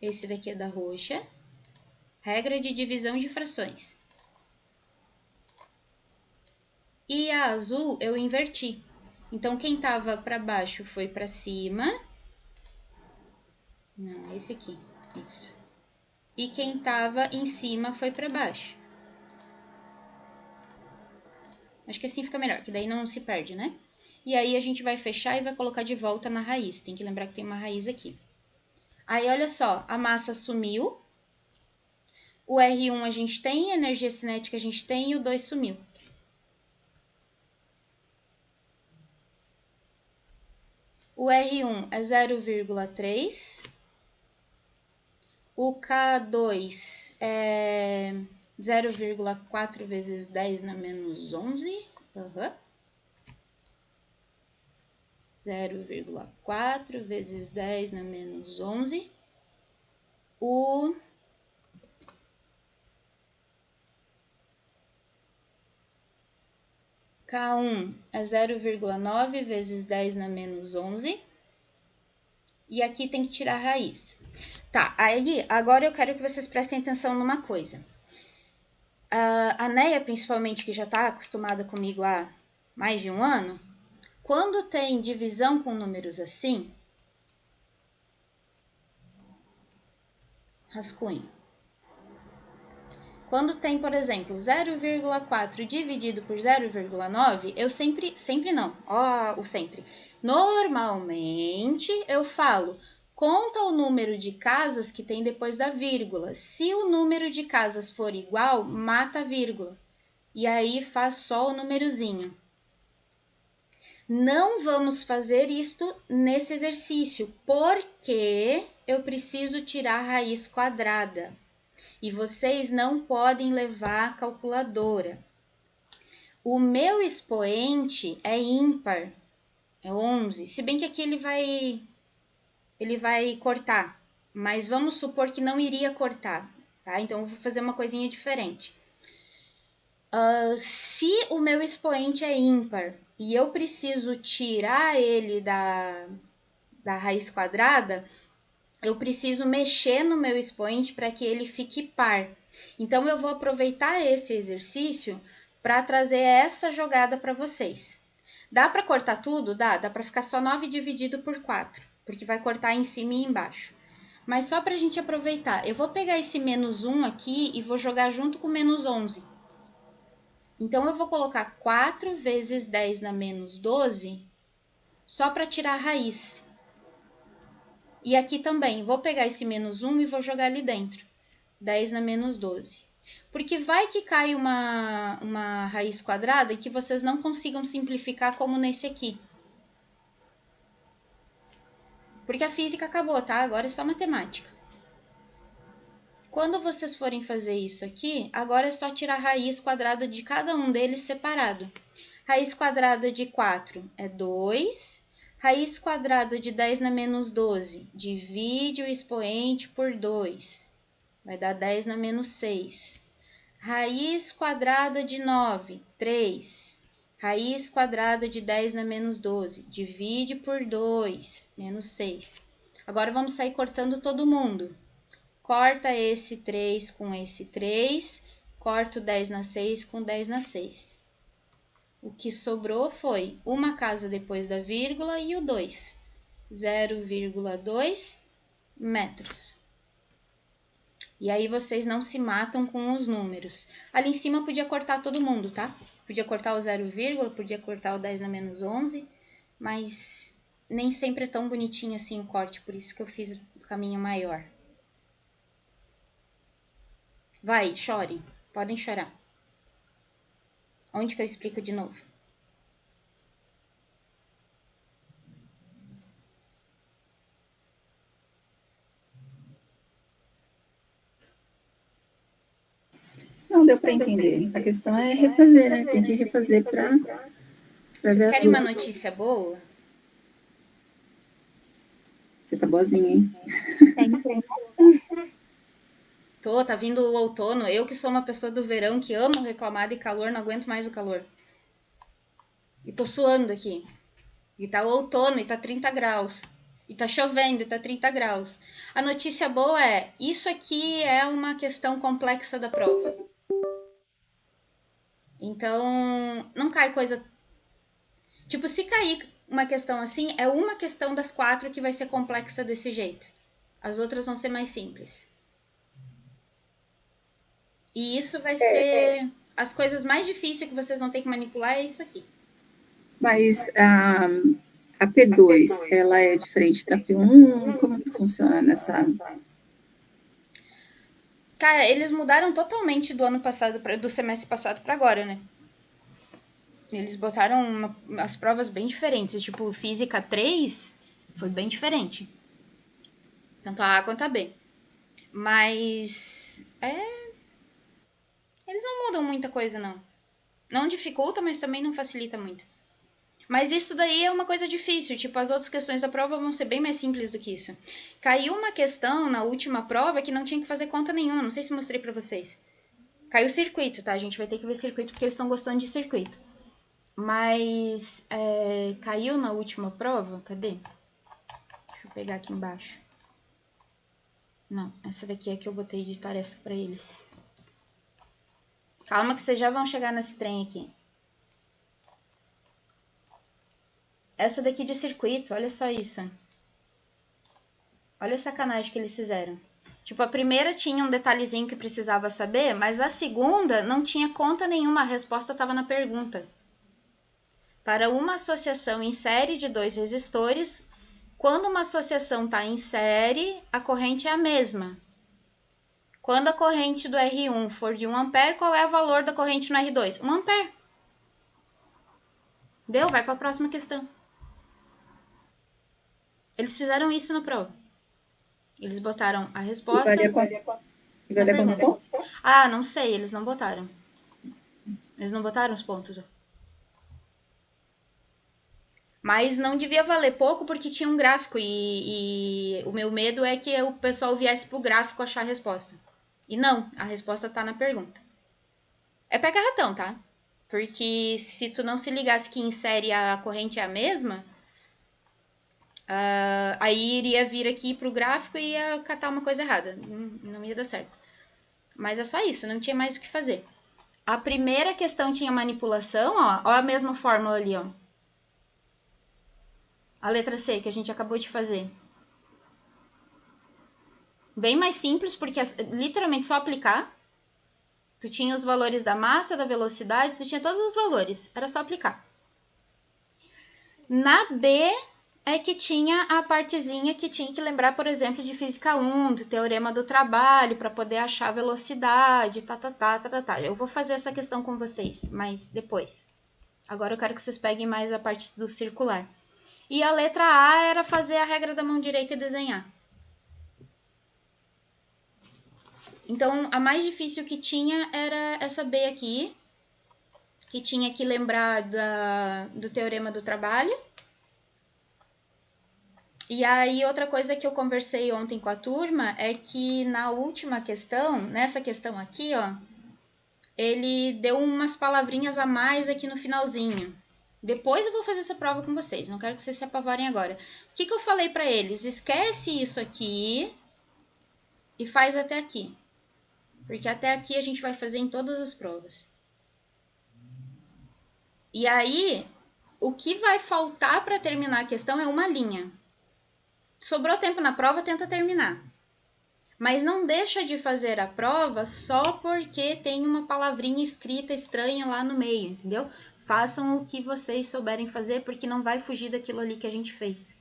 Esse daqui é da roxa. Regra de divisão de frações. E a azul eu inverti. Então, quem estava para baixo foi para cima. Não, esse aqui. Isso. E quem estava em cima foi para baixo. Acho que assim fica melhor, que daí não se perde, né? E aí a gente vai fechar e vai colocar de volta na raiz. Tem que lembrar que tem uma raiz aqui. Aí, olha só, a massa sumiu. O R1 a gente tem, a energia cinética a gente tem e o 2 sumiu. O R1 é 0,3. O K2 é 0,4 vezes 10 na menos 11. 0,4 vezes 10 na menos 11. O K1 é 0,9 vezes 10 na menos 11. E aqui tem que tirar a raiz. Tá, aí agora eu quero que vocês prestem atenção numa coisa. A Neia, principalmente, que já está acostumada comigo há mais de um ano, quando tem divisão com números assim, rascunho. Quando tem, por exemplo, 0,4 dividido por 0,9, eu sempre não, ó, o sempre. Normalmente, eu falo, conta o número de casas que tem depois da vírgula. Se o número de casas for igual, mata a vírgula. E aí, faz só o númerozinho. Não vamos fazer isto nesse exercício, porque eu preciso tirar a raiz quadrada. E vocês não podem levar a calculadora. O meu expoente é ímpar, é 11. Se bem que aqui ele vai cortar, mas vamos supor que não iria cortar, tá? Então, eu vou fazer uma coisinha diferente. Se o meu expoente é ímpar e eu preciso tirar ele da raiz quadrada, eu preciso mexer no meu expoente para que ele fique par. Então, eu vou aproveitar esse exercício para trazer essa jogada para vocês. Dá para cortar tudo? Dá para ficar só 9 dividido por 4, porque vai cortar em cima e embaixo. Mas só para a gente aproveitar, eu vou pegar esse menos 1 aqui e vou jogar junto com o menos 11. Então, eu vou colocar 4 vezes 10 na menos 12, só para tirar a raiz. E aqui também, vou pegar esse menos 1 e vou jogar ali dentro. 10 na menos 12. Porque vai que cai uma raiz quadrada e que vocês não consigam simplificar como nesse aqui. Porque a física acabou, tá? Agora é só matemática. Quando vocês forem fazer isso aqui, agora é só tirar a raiz quadrada de cada um deles separado. Raiz quadrada de 4 é 2. Raiz quadrada de 10 na menos 12, divide o expoente por 2. Vai dar 10 na menos 6. Raiz quadrada de 9, 3. Raiz quadrada de 10 na menos 12, divide por 2, menos 6. Agora vamos sair cortando todo mundo. Corta esse 3 com esse 3, corta o 10 na 6 com 10 na 6. O que sobrou foi uma casa depois da vírgula e o 2, 0,2 metros. E aí vocês não se matam com os números. Ali em cima podia cortar todo mundo, tá? Podia cortar o 0, podia cortar o 10 na menos 11, mas nem sempre é tão bonitinho assim o corte, por isso que eu fiz o caminho maior. Vai, chore. Podem chorar. Onde que eu explico de novo? Não deu para entender. A questão é refazer, né? Tem que refazer para Vocês ver querem uma notícia boa? Você tá boazinha, hein? Tá vindo o outono. Eu que sou uma pessoa do verão, que amo reclamar de calor, não aguento mais o calor. E tô suando aqui. E tá o outono, e tá 30 graus. E tá chovendo, e tá 30 graus. A notícia boa é, isso aqui é uma questão complexa da prova. Então, não cai coisa... Tipo, se cair uma questão assim, é uma questão das 4 que vai ser complexa desse jeito. As outras vão ser mais simples. E isso vai ser... As coisas mais difíceis que vocês vão ter que manipular é isso aqui. Mas a P2, ela é diferente da P1? Como que funciona nessa... Cara, eles mudaram totalmente do ano passado, do semestre passado para agora, né? Eles botaram as provas bem diferentes. Tipo, Física 3 foi bem diferente. Tanto a A quanto a B. Mas... Eles não mudam muita coisa, não. Não dificulta, mas também não facilita muito. Mas isso daí é uma coisa difícil. Tipo, as outras questões da prova vão ser bem mais simples do que isso. Caiu uma questão na última prova que não tinha que fazer conta nenhuma. Não sei se mostrei pra vocês. Caiu circuito, tá? A gente vai ter que ver circuito porque eles estão gostando de circuito. Mas caiu na última prova. Cadê? Deixa eu pegar aqui embaixo. Não, essa daqui é que eu botei de tarefa pra eles. Calma que vocês já vão chegar nesse trem aqui. Essa daqui de circuito, olha só isso. Olha a sacanagem que eles fizeram. Tipo, a primeira tinha um detalhezinho que precisava saber, mas a segunda não tinha conta nenhuma, a resposta estava na pergunta. Para uma associação em série de 2 resistores, quando uma associação está em série, a corrente é a mesma. Quando a corrente do R1 for de 1 ampere, qual é o valor da corrente no R2? 1 ampere. Deu? Vai para a próxima questão. Eles fizeram isso na prova. Eles botaram a resposta... E valia quantos pontos? Ah, não sei, eles não botaram. Eles não botaram os pontos. Mas não devia valer pouco porque tinha um gráfico e o meu medo é que o pessoal viesse pro gráfico achar a resposta. E não, a resposta tá na pergunta. É pega-ratão, tá? Porque se tu não se ligasse que em série a corrente é a mesma, aí iria vir aqui pro gráfico e ia catar uma coisa errada. Não ia dar certo. Mas é só isso, não tinha mais o que fazer. A primeira questão tinha manipulação, ó a mesma fórmula ali, ó. A letra C que a gente acabou de fazer. Bem mais simples, porque é literalmente só aplicar. Tu tinha os valores da massa, da velocidade, tu tinha todos os valores. Era só aplicar. Na B é que tinha a partezinha que tinha que lembrar, por exemplo, de Física 1, do Teorema do Trabalho, para poder achar a velocidade, tá. Eu vou fazer essa questão com vocês, mas depois. Agora eu quero que vocês peguem mais a parte do circular. E a letra A era fazer a regra da mão direita e desenhar. Então, a mais difícil que tinha era essa B aqui, que tinha que lembrar do Teorema do Trabalho. E aí, outra coisa que eu conversei ontem com a turma é que na última questão, nessa questão aqui, ó, ele deu umas palavrinhas a mais aqui no finalzinho. Depois eu vou fazer essa prova com vocês, não quero que vocês se apavorem agora. O que eu falei para eles? Esquece isso aqui e faz até aqui. Porque até aqui a gente vai fazer em todas as provas. E aí, o que vai faltar para terminar a questão é uma linha. Sobrou tempo na prova, tenta terminar. Mas não deixa de fazer a prova só porque tem uma palavrinha escrita estranha lá no meio, entendeu? Façam o que vocês souberem fazer, porque não vai fugir daquilo ali que a gente fez.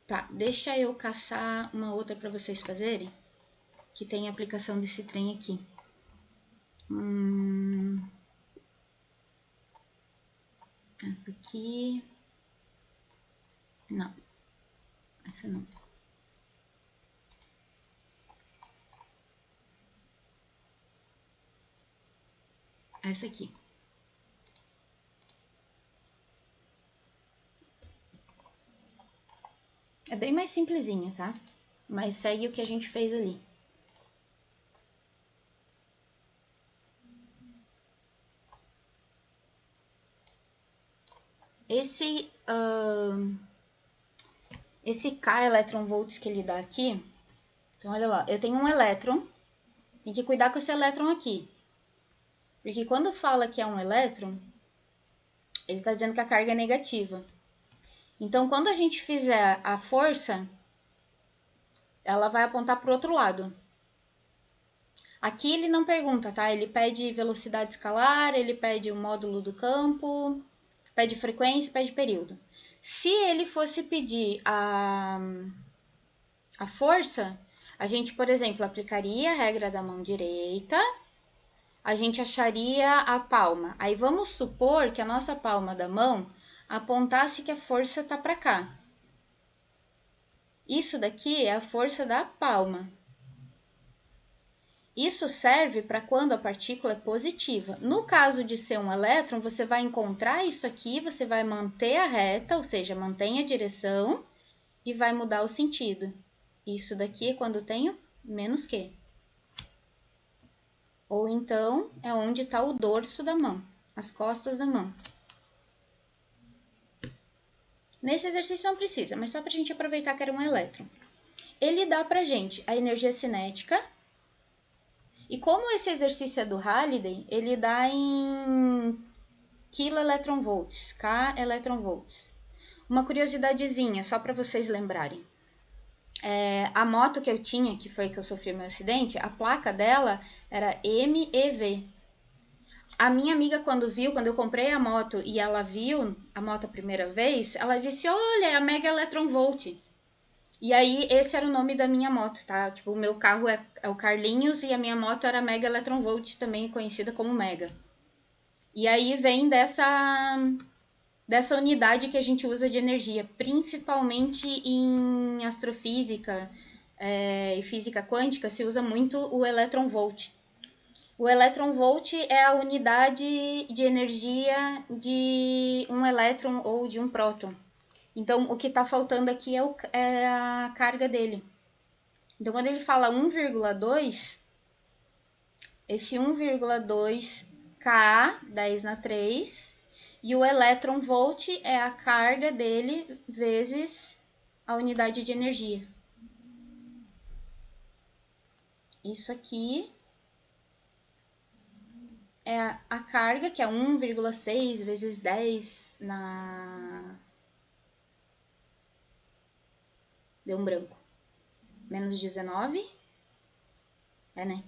Tá. Deixa eu caçar uma outra para vocês fazerem, que tem aplicação desse trem aqui. Essa aqui... Não. Essa não. Essa aqui. É bem mais simplesinha, tá? Mas segue o que a gente fez ali. Esse K electron-volts que ele dá aqui, então olha lá, eu tenho um elétron, tem que cuidar com esse elétron aqui. Porque quando fala que é um elétron, ele está dizendo que a carga é negativa. Então, quando a gente fizer a força, ela vai apontar para o outro lado. Aqui ele não pergunta, tá? Ele pede velocidade escalar, ele pede o módulo do campo, pede frequência, pede período. Se ele fosse pedir a força, a gente, por exemplo, aplicaria a regra da mão direita, a gente acharia a palma. Aí vamos supor que a nossa palma da mão apontasse que a força está para cá. Isso daqui é a força da palma. Isso serve para quando a partícula é positiva. No caso de ser um elétron, você vai encontrar isso aqui, você vai manter a reta, ou seja, mantém a direção e vai mudar o sentido. Isso daqui é quando eu tenho menos Q. Ou então, é onde está o dorso da mão, as costas da mão. Nesse exercício não precisa, mas só para a gente aproveitar que era um elétron. Ele dá para a gente a energia cinética. E como esse exercício é do Halliday, ele dá em kV, K electronvolts. Uma curiosidadezinha, só para vocês lembrarem. A moto que eu tinha, que foi que eu sofri meu acidente, a placa dela era MEV. A minha amiga, quando eu comprei a moto e ela viu a moto a primeira vez, ela disse, olha, é a Mega Electron Volt. E aí, esse era o nome da minha moto, tá? Tipo, o meu carro é o Carlinhos e a minha moto era a Mega Electron Volt, também conhecida como Mega. E aí vem dessa unidade que a gente usa de energia, principalmente em astrofísica e física quântica, se usa muito o electron volt. O electron volt é a unidade de energia de um elétron ou de um próton. Então, o que está faltando aqui é a carga dele. Então, quando ele fala 1,2, esse 1,2 Ka, 10 na 3, e o elétron volt é a carga dele vezes a unidade de energia. Isso aqui é a carga, que é 1,6 vezes 10 na... Deu um branco. Menos 19. É, né?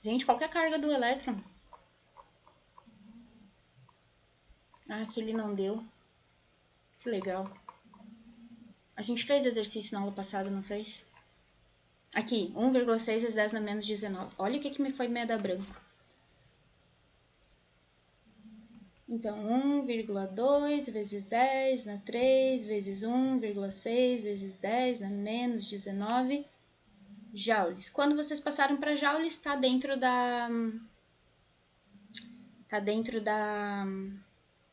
Gente, qual que é a carga do elétron? Ah, aqui ele não deu. Que legal. A gente fez exercício na aula passada, não fez? Aqui, 1,6 vezes 10 na menos 19. Olha o que me foi meia da branco. Então, 1,2 vezes 10 na 3 vezes 1,6 vezes 10 na menos 19 joules. Quando vocês passaram para joules, está dentro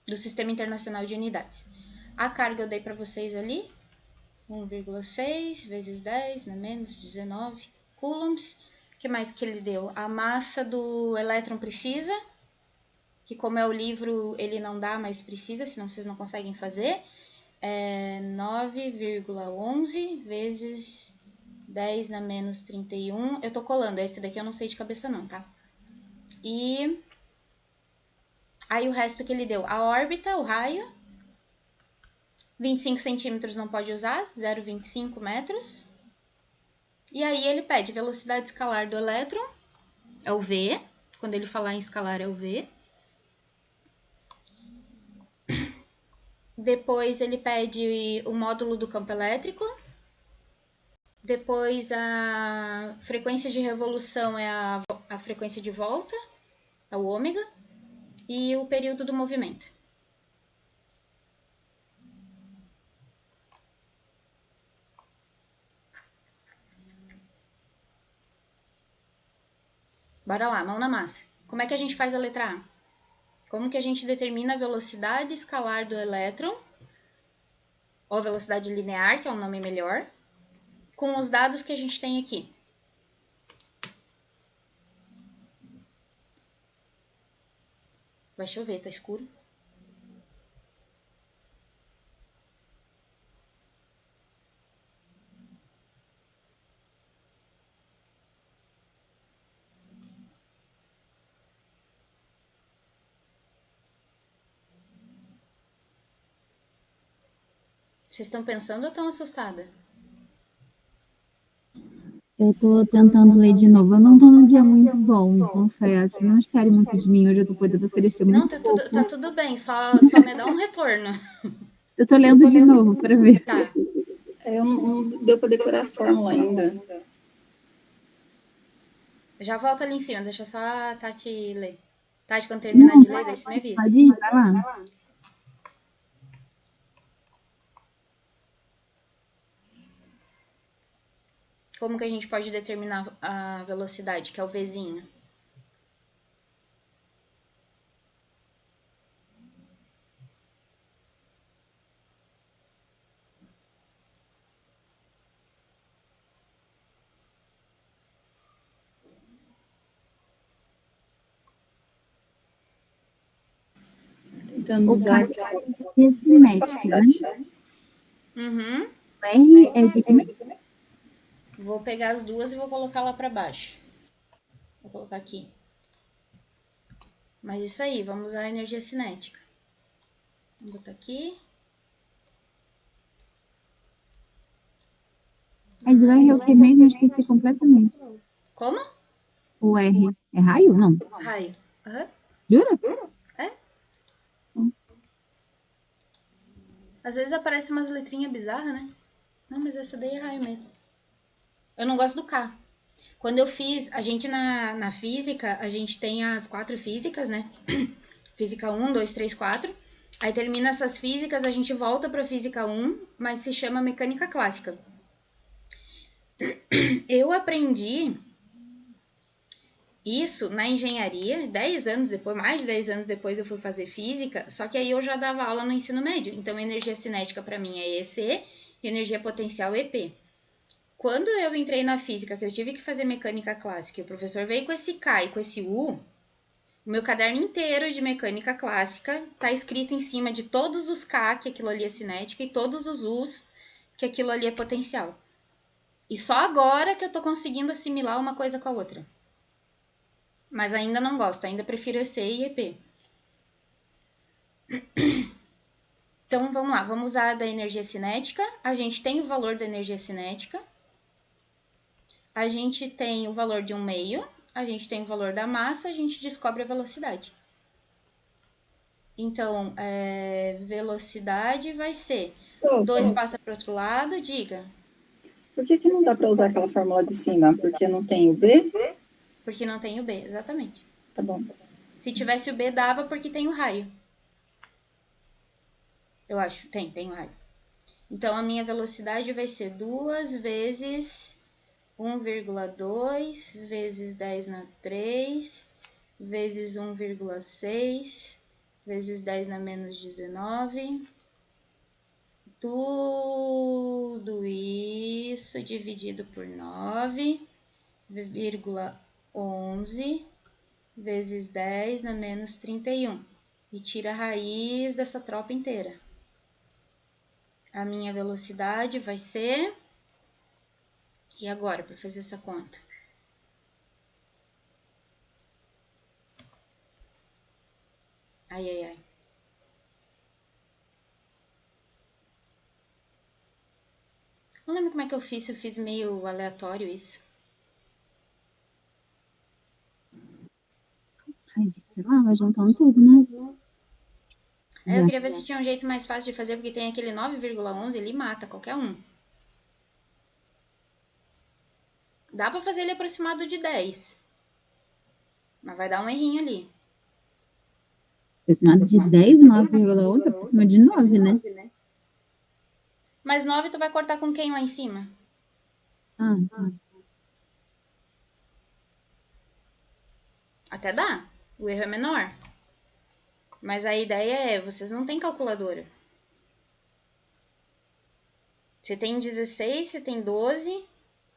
do Sistema Internacional de Unidades. A carga eu dei para vocês ali, 1,6 vezes 10 na menos 19 coulombs. O que mais que ele deu? A massa do elétron precisa, que como é o livro, ele não dá, mas precisa, senão vocês não conseguem fazer. É 9,11 vezes 10 na menos 31. Eu tô colando, esse daqui eu não sei de cabeça não, tá? E Aí o resto que ele deu, a órbita, o raio, 25 centímetros não pode usar, 0,25 metros. E aí ele pede velocidade escalar do elétron, é o V, quando ele falar em escalar é o V. Depois ele pede o módulo do campo elétrico. Depois a frequência de revolução é a frequência de volta, é o ômega. E o período do movimento. Bora lá, mão na massa. Como é que a gente faz a letra A? Como que a gente determina a velocidade escalar do elétron, ou velocidade linear, que é um nome melhor, com os dados que a gente tem aqui? Vai chover, tá escuro? Vocês estão pensando ou estão assustadas? Eu tô tentando ler de novo. Eu não tô num dia muito bom, confesso. Não espere muito de mim. Hoje eu tô podendo oferecer Não, muito pouco. tá tudo bem, só me dá um retorno. Eu tô lendo de novo para ver. Tá. Eu não deu para decorar as fórmulas ainda. Já volto ali em cima, deixa só a Tati ler. Tati, quando terminar de ler, daí você me avisa. Pode ir, vai lá. Como que a gente pode determinar a velocidade, que é o Vzinho? Tentando usar É cinética, né? Uhum. O R é de quê? Vou pegar as duas e vou colocar lá pra baixo. Vou colocar aqui. Mas isso aí, vamos usar a energia cinética. Vou botar aqui. Mas o R é o que mesmo? Eu esqueci completamente. Como? O R é raio? Não. Raio. Uhum. Jura? É? Às vezes aparece umas letrinhas bizarras, né? Não, mas essa daí é raio mesmo. Eu não gosto do K. Quando eu fiz, a gente na física, a gente tem as 4 físicas, né? Física 1, 2, 3, 4. Aí termina essas físicas, a gente volta para física 1, mas se chama mecânica clássica. Eu aprendi isso na engenharia, 10 anos depois, mais de 10 anos depois eu fui fazer física, só que aí eu já dava aula no ensino médio. Então, energia cinética para mim é EC e energia potencial EP. Quando eu entrei na física, que eu tive que fazer mecânica clássica, e o professor veio com esse K e com esse U, o meu caderno inteiro de mecânica clássica tá escrito em cima de todos os K, que aquilo ali é cinética, e todos os U's, que aquilo ali é potencial. E só agora que eu tô conseguindo assimilar uma coisa com a outra. Mas ainda não gosto, ainda prefiro EC e EP. Então vamos lá, vamos usar a da energia cinética. A gente tem o valor da energia cinética. A gente tem o valor de 1/2. A gente tem o valor da massa, a gente descobre a velocidade. Então, velocidade vai ser 2 passa para o outro lado, diga. Por que não dá para usar aquela fórmula de cima? Porque não tem o B? Porque não tem o B, exatamente. Tá bom. Se tivesse o B, dava porque tem o raio. Eu acho, tem o raio. Então, a minha velocidade vai ser 2 vezes 1,2 vezes 10 na 3 vezes 1,6 vezes 10 na menos 19. Tudo isso dividido por 9,11 vezes 10 na menos 31. E tira a raiz dessa tropa inteira. A minha velocidade vai ser... E agora, para fazer essa conta? Ai, ai, ai. Não lembro como é que eu fiz meio aleatório isso. Ai, gente, sei lá, vai juntando tudo, né? Eu queria ver se tinha um jeito mais fácil de fazer, porque tem aquele 9,11, ele mata qualquer um. Dá pra fazer ele aproximado de 10. Mas vai dar um errinho ali. Aproximado de 10, 9,11, aproxima de 9, né? Mas 9 tu vai cortar com quem lá em cima? Ah, tá. Até dá. O erro é menor. Mas a ideia é, vocês não têm calculadora. Você tem 16, você tem 12,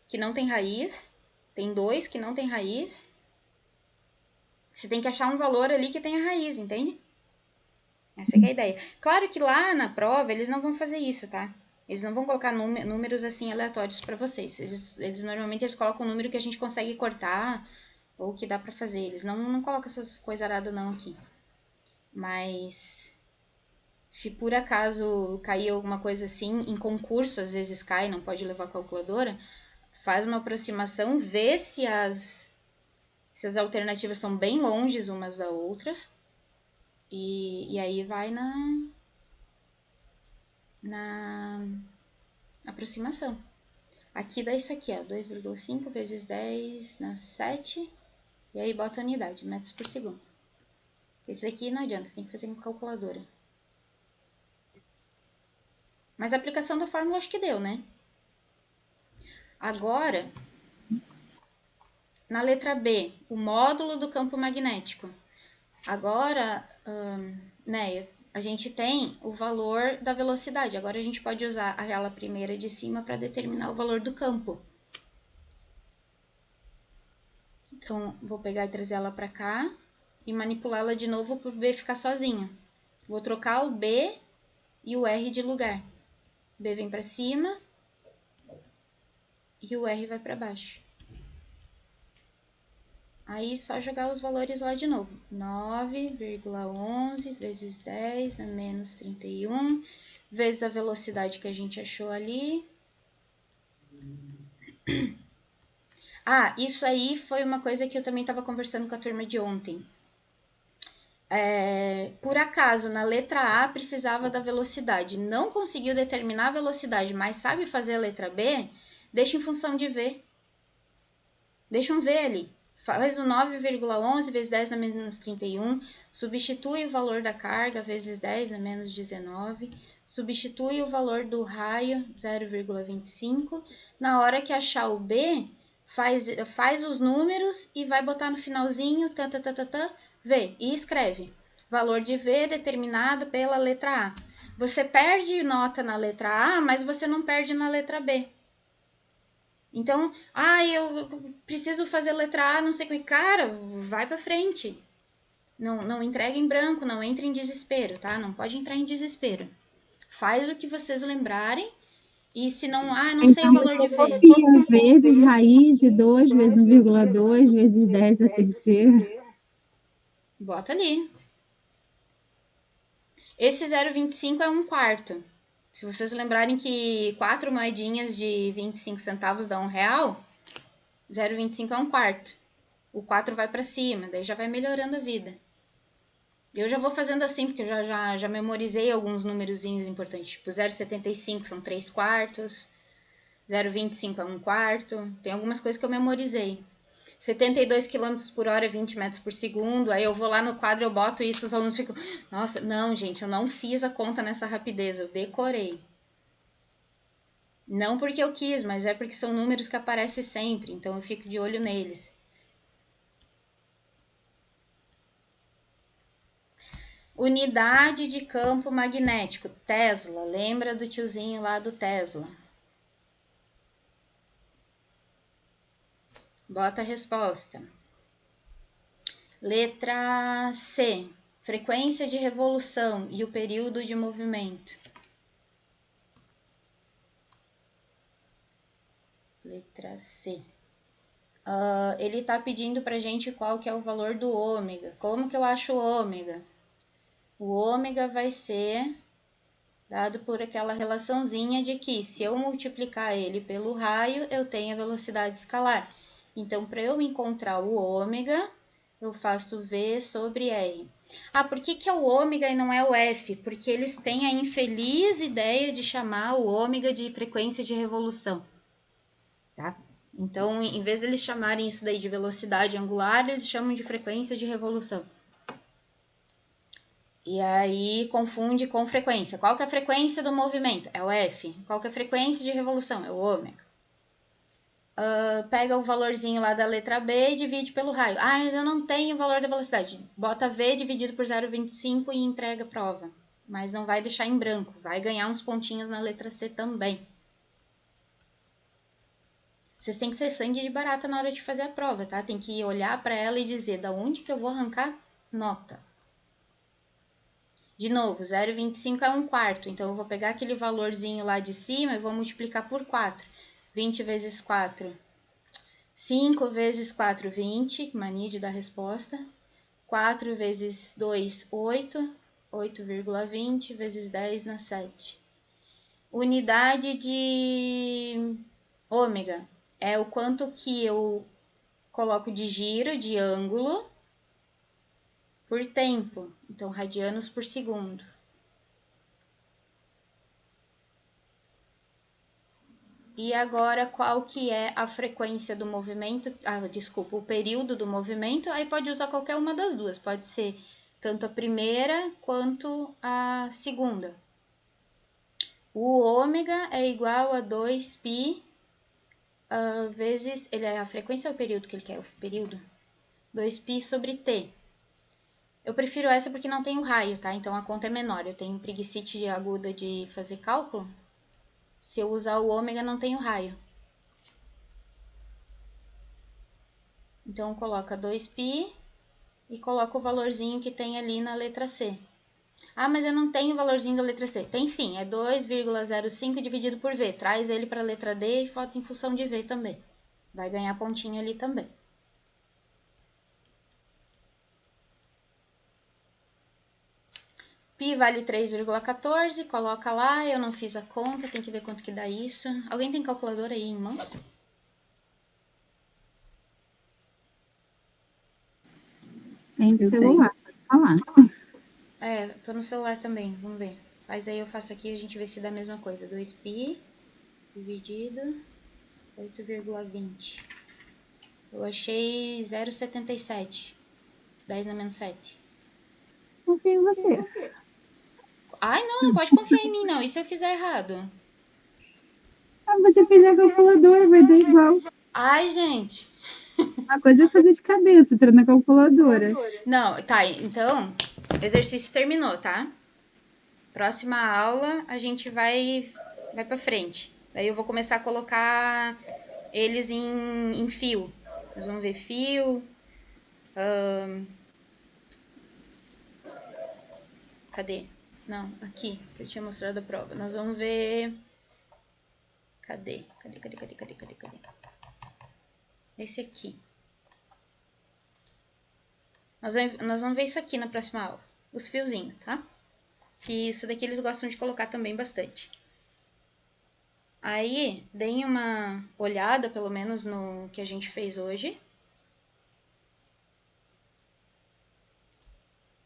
que não tem raiz. Tem 2 que não tem raiz. Você tem que achar um valor ali que tenha raiz, entende? Essa que é a ideia. Claro que lá na prova eles não vão fazer isso, tá? Eles não vão colocar números assim aleatórios para vocês. Eles normalmente colocam um número que a gente consegue cortar ou que dá para fazer. Eles não colocam essas coisas aradas não aqui. Mas se por acaso cair alguma coisa assim, em concurso às vezes cai, não pode levar a calculadora, faz uma aproximação, vê se as alternativas são bem longes umas das outras e aí vai na aproximação. Aqui dá isso aqui, ó, 2,5 vezes 10 na 7, e aí bota a unidade, metros por segundo. Esse daqui não adianta, tem que fazer com calculadora. Mas a aplicação da fórmula acho que deu, né? Agora, na letra B, o módulo do campo magnético. Agora, né, a gente tem o valor da velocidade. Agora a gente pode usar aquela primeira de cima para determinar o valor do campo. Então, vou pegar e trazer ela para cá e manipulá-la de novo para o B ficar sozinho. Vou trocar o B e o R de lugar. O B vem para cima e o R vai para baixo. Aí, só jogar os valores lá de novo. 9,11 vezes 10 na menos 31, vezes a velocidade que a gente achou ali. Ah, isso aí foi uma coisa que eu também estava conversando com a turma de ontem. Por acaso, na letra A precisava da velocidade. Não conseguiu determinar a velocidade, mas sabe fazer a letra B? Deixa em função de V. Deixa um V ali. Faz o 9,11 vezes 10 na menos 31, substitui o valor da carga vezes 10 na menos 19, substitui o valor do raio 0,25. Na hora que achar o B, faz os números e vai botar no finalzinho, V, e escreve. Valor de V determinado pela letra A. Você perde nota na letra A, mas você não perde na letra B. Então, eu preciso fazer letra A, não sei o que. Cara, vai pra frente. Não entrega em branco, não entre em desespero, tá? Não pode entrar em desespero. Faz o que vocês lembrarem. E se não, não sei o valor de V. Copia vezes raiz de 2 vezes 1,2 vezes 10 a terceira. Bota ali. Esse 0,25 é 1/4. Se vocês lembrarem que 4 moedinhas de 25 centavos dá R$1, 0,25 é 1/4. O 4 vai para cima, daí já vai melhorando a vida. Eu já vou fazendo assim, porque eu já memorizei alguns numerozinhos importantes. Tipo, 0,75 são 3/4, 0,25 é 1/4. Tem algumas coisas que eu memorizei. 72 km por hora é 20 metros por segundo. Aí eu vou lá no quadro, eu boto isso, os alunos ficam... Nossa, não, gente, eu não fiz a conta nessa rapidez, eu decorei. Não porque eu quis, mas é porque são números que aparecem sempre, então eu fico de olho neles. Unidade de campo magnético, Tesla. Lembra do tiozinho lá do Tesla? Bota a resposta. Letra C. Frequência de revolução e o período de movimento. Letra C. Ele está pedindo para a gente qual que é o valor do ômega. Como que eu acho o ômega? O ômega vai ser dado por aquela relaçãozinha de que se eu multiplicar ele pelo raio, eu tenho a velocidade escalar. Então, para eu encontrar o ômega, eu faço V sobre R. Ah, por que é o ômega e não é o F? Porque eles têm a infeliz ideia de chamar o ômega de frequência de revolução. Tá? Então, em vez de eles chamarem isso daí de velocidade angular, eles chamam de frequência de revolução. E aí confunde com frequência. Qual que é a frequência do movimento? É o F. Qual que é a frequência de revolução? É o ômega. Pega o valorzinho lá da letra B e divide pelo raio. Ah, mas eu não tenho o valor da velocidade. Bota V dividido por 0,25 e entrega a prova. Mas não vai deixar em branco. Vai ganhar uns pontinhos na letra C também. Vocês têm que ter sangue de barata na hora de fazer a prova, tá? Tem que olhar para ela e dizer da onde que eu vou arrancar nota. De novo, 0,25 é 1/4, então eu vou pegar aquele valorzinho lá de cima e vou multiplicar por 4. 20 vezes 4, 5 vezes 4, 20, mania de dar resposta. 4 vezes 2, 8, 8,20 vezes 10 na 7. Unidade de ômega é o quanto que eu coloco de giro, de ângulo, por tempo. Então, radianos por segundo. E agora, qual que é a frequência do movimento? O período do movimento. Aí pode usar qualquer uma das duas. Pode ser tanto a primeira quanto a segunda. O ômega é igual a 2π vezes... A frequência é o período que ele quer? O período? 2π sobre t. Eu prefiro essa porque não tem o raio, tá? Então a conta é menor. Eu tenho preguicite aguda de fazer cálculo. Se eu usar o ômega, não tem o raio. Então, coloca 2π e coloca o valorzinho que tem ali na letra C. Ah, mas eu não tenho o valorzinho da letra C. Tem sim, é 2,05 dividido por V. Traz ele para a letra D e bota em função de V também. Vai ganhar pontinho ali também. Pi vale 3,14, coloca lá. Eu não fiz a conta, tem que ver quanto que dá isso. Alguém tem calculadora aí em mãos? Tem de celular, pode falar. Tô no celular também, vamos ver. Mas aí eu faço aqui e a gente vê se dá a mesma coisa. 2π dividido 8,20. Eu achei 0,77. 10 na menos 7. Confio em você. Ai, não pode confiar em mim, não. E se eu fizer errado? Ah, você fez a calculadora, vai dar igual. Ai, gente. A coisa é fazer de cabeça, entrar na calculadora. Não, tá. Então, o exercício terminou, tá? Próxima aula, a gente vai pra frente. Daí eu vou começar a colocar eles em fio. Nós vamos ver fio. Cadê? Não, aqui, que eu tinha mostrado a prova. Nós vamos ver... Cadê? Esse aqui. Nós vamos ver isso aqui na próxima aula. Os fiozinhos, tá? Que isso daqui eles gostam de colocar também bastante. Aí, deem uma olhada, pelo menos, no que a gente fez hoje.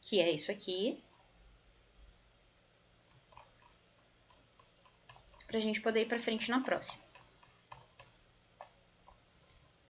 Que é isso aqui. Pra gente poder ir pra frente na próxima.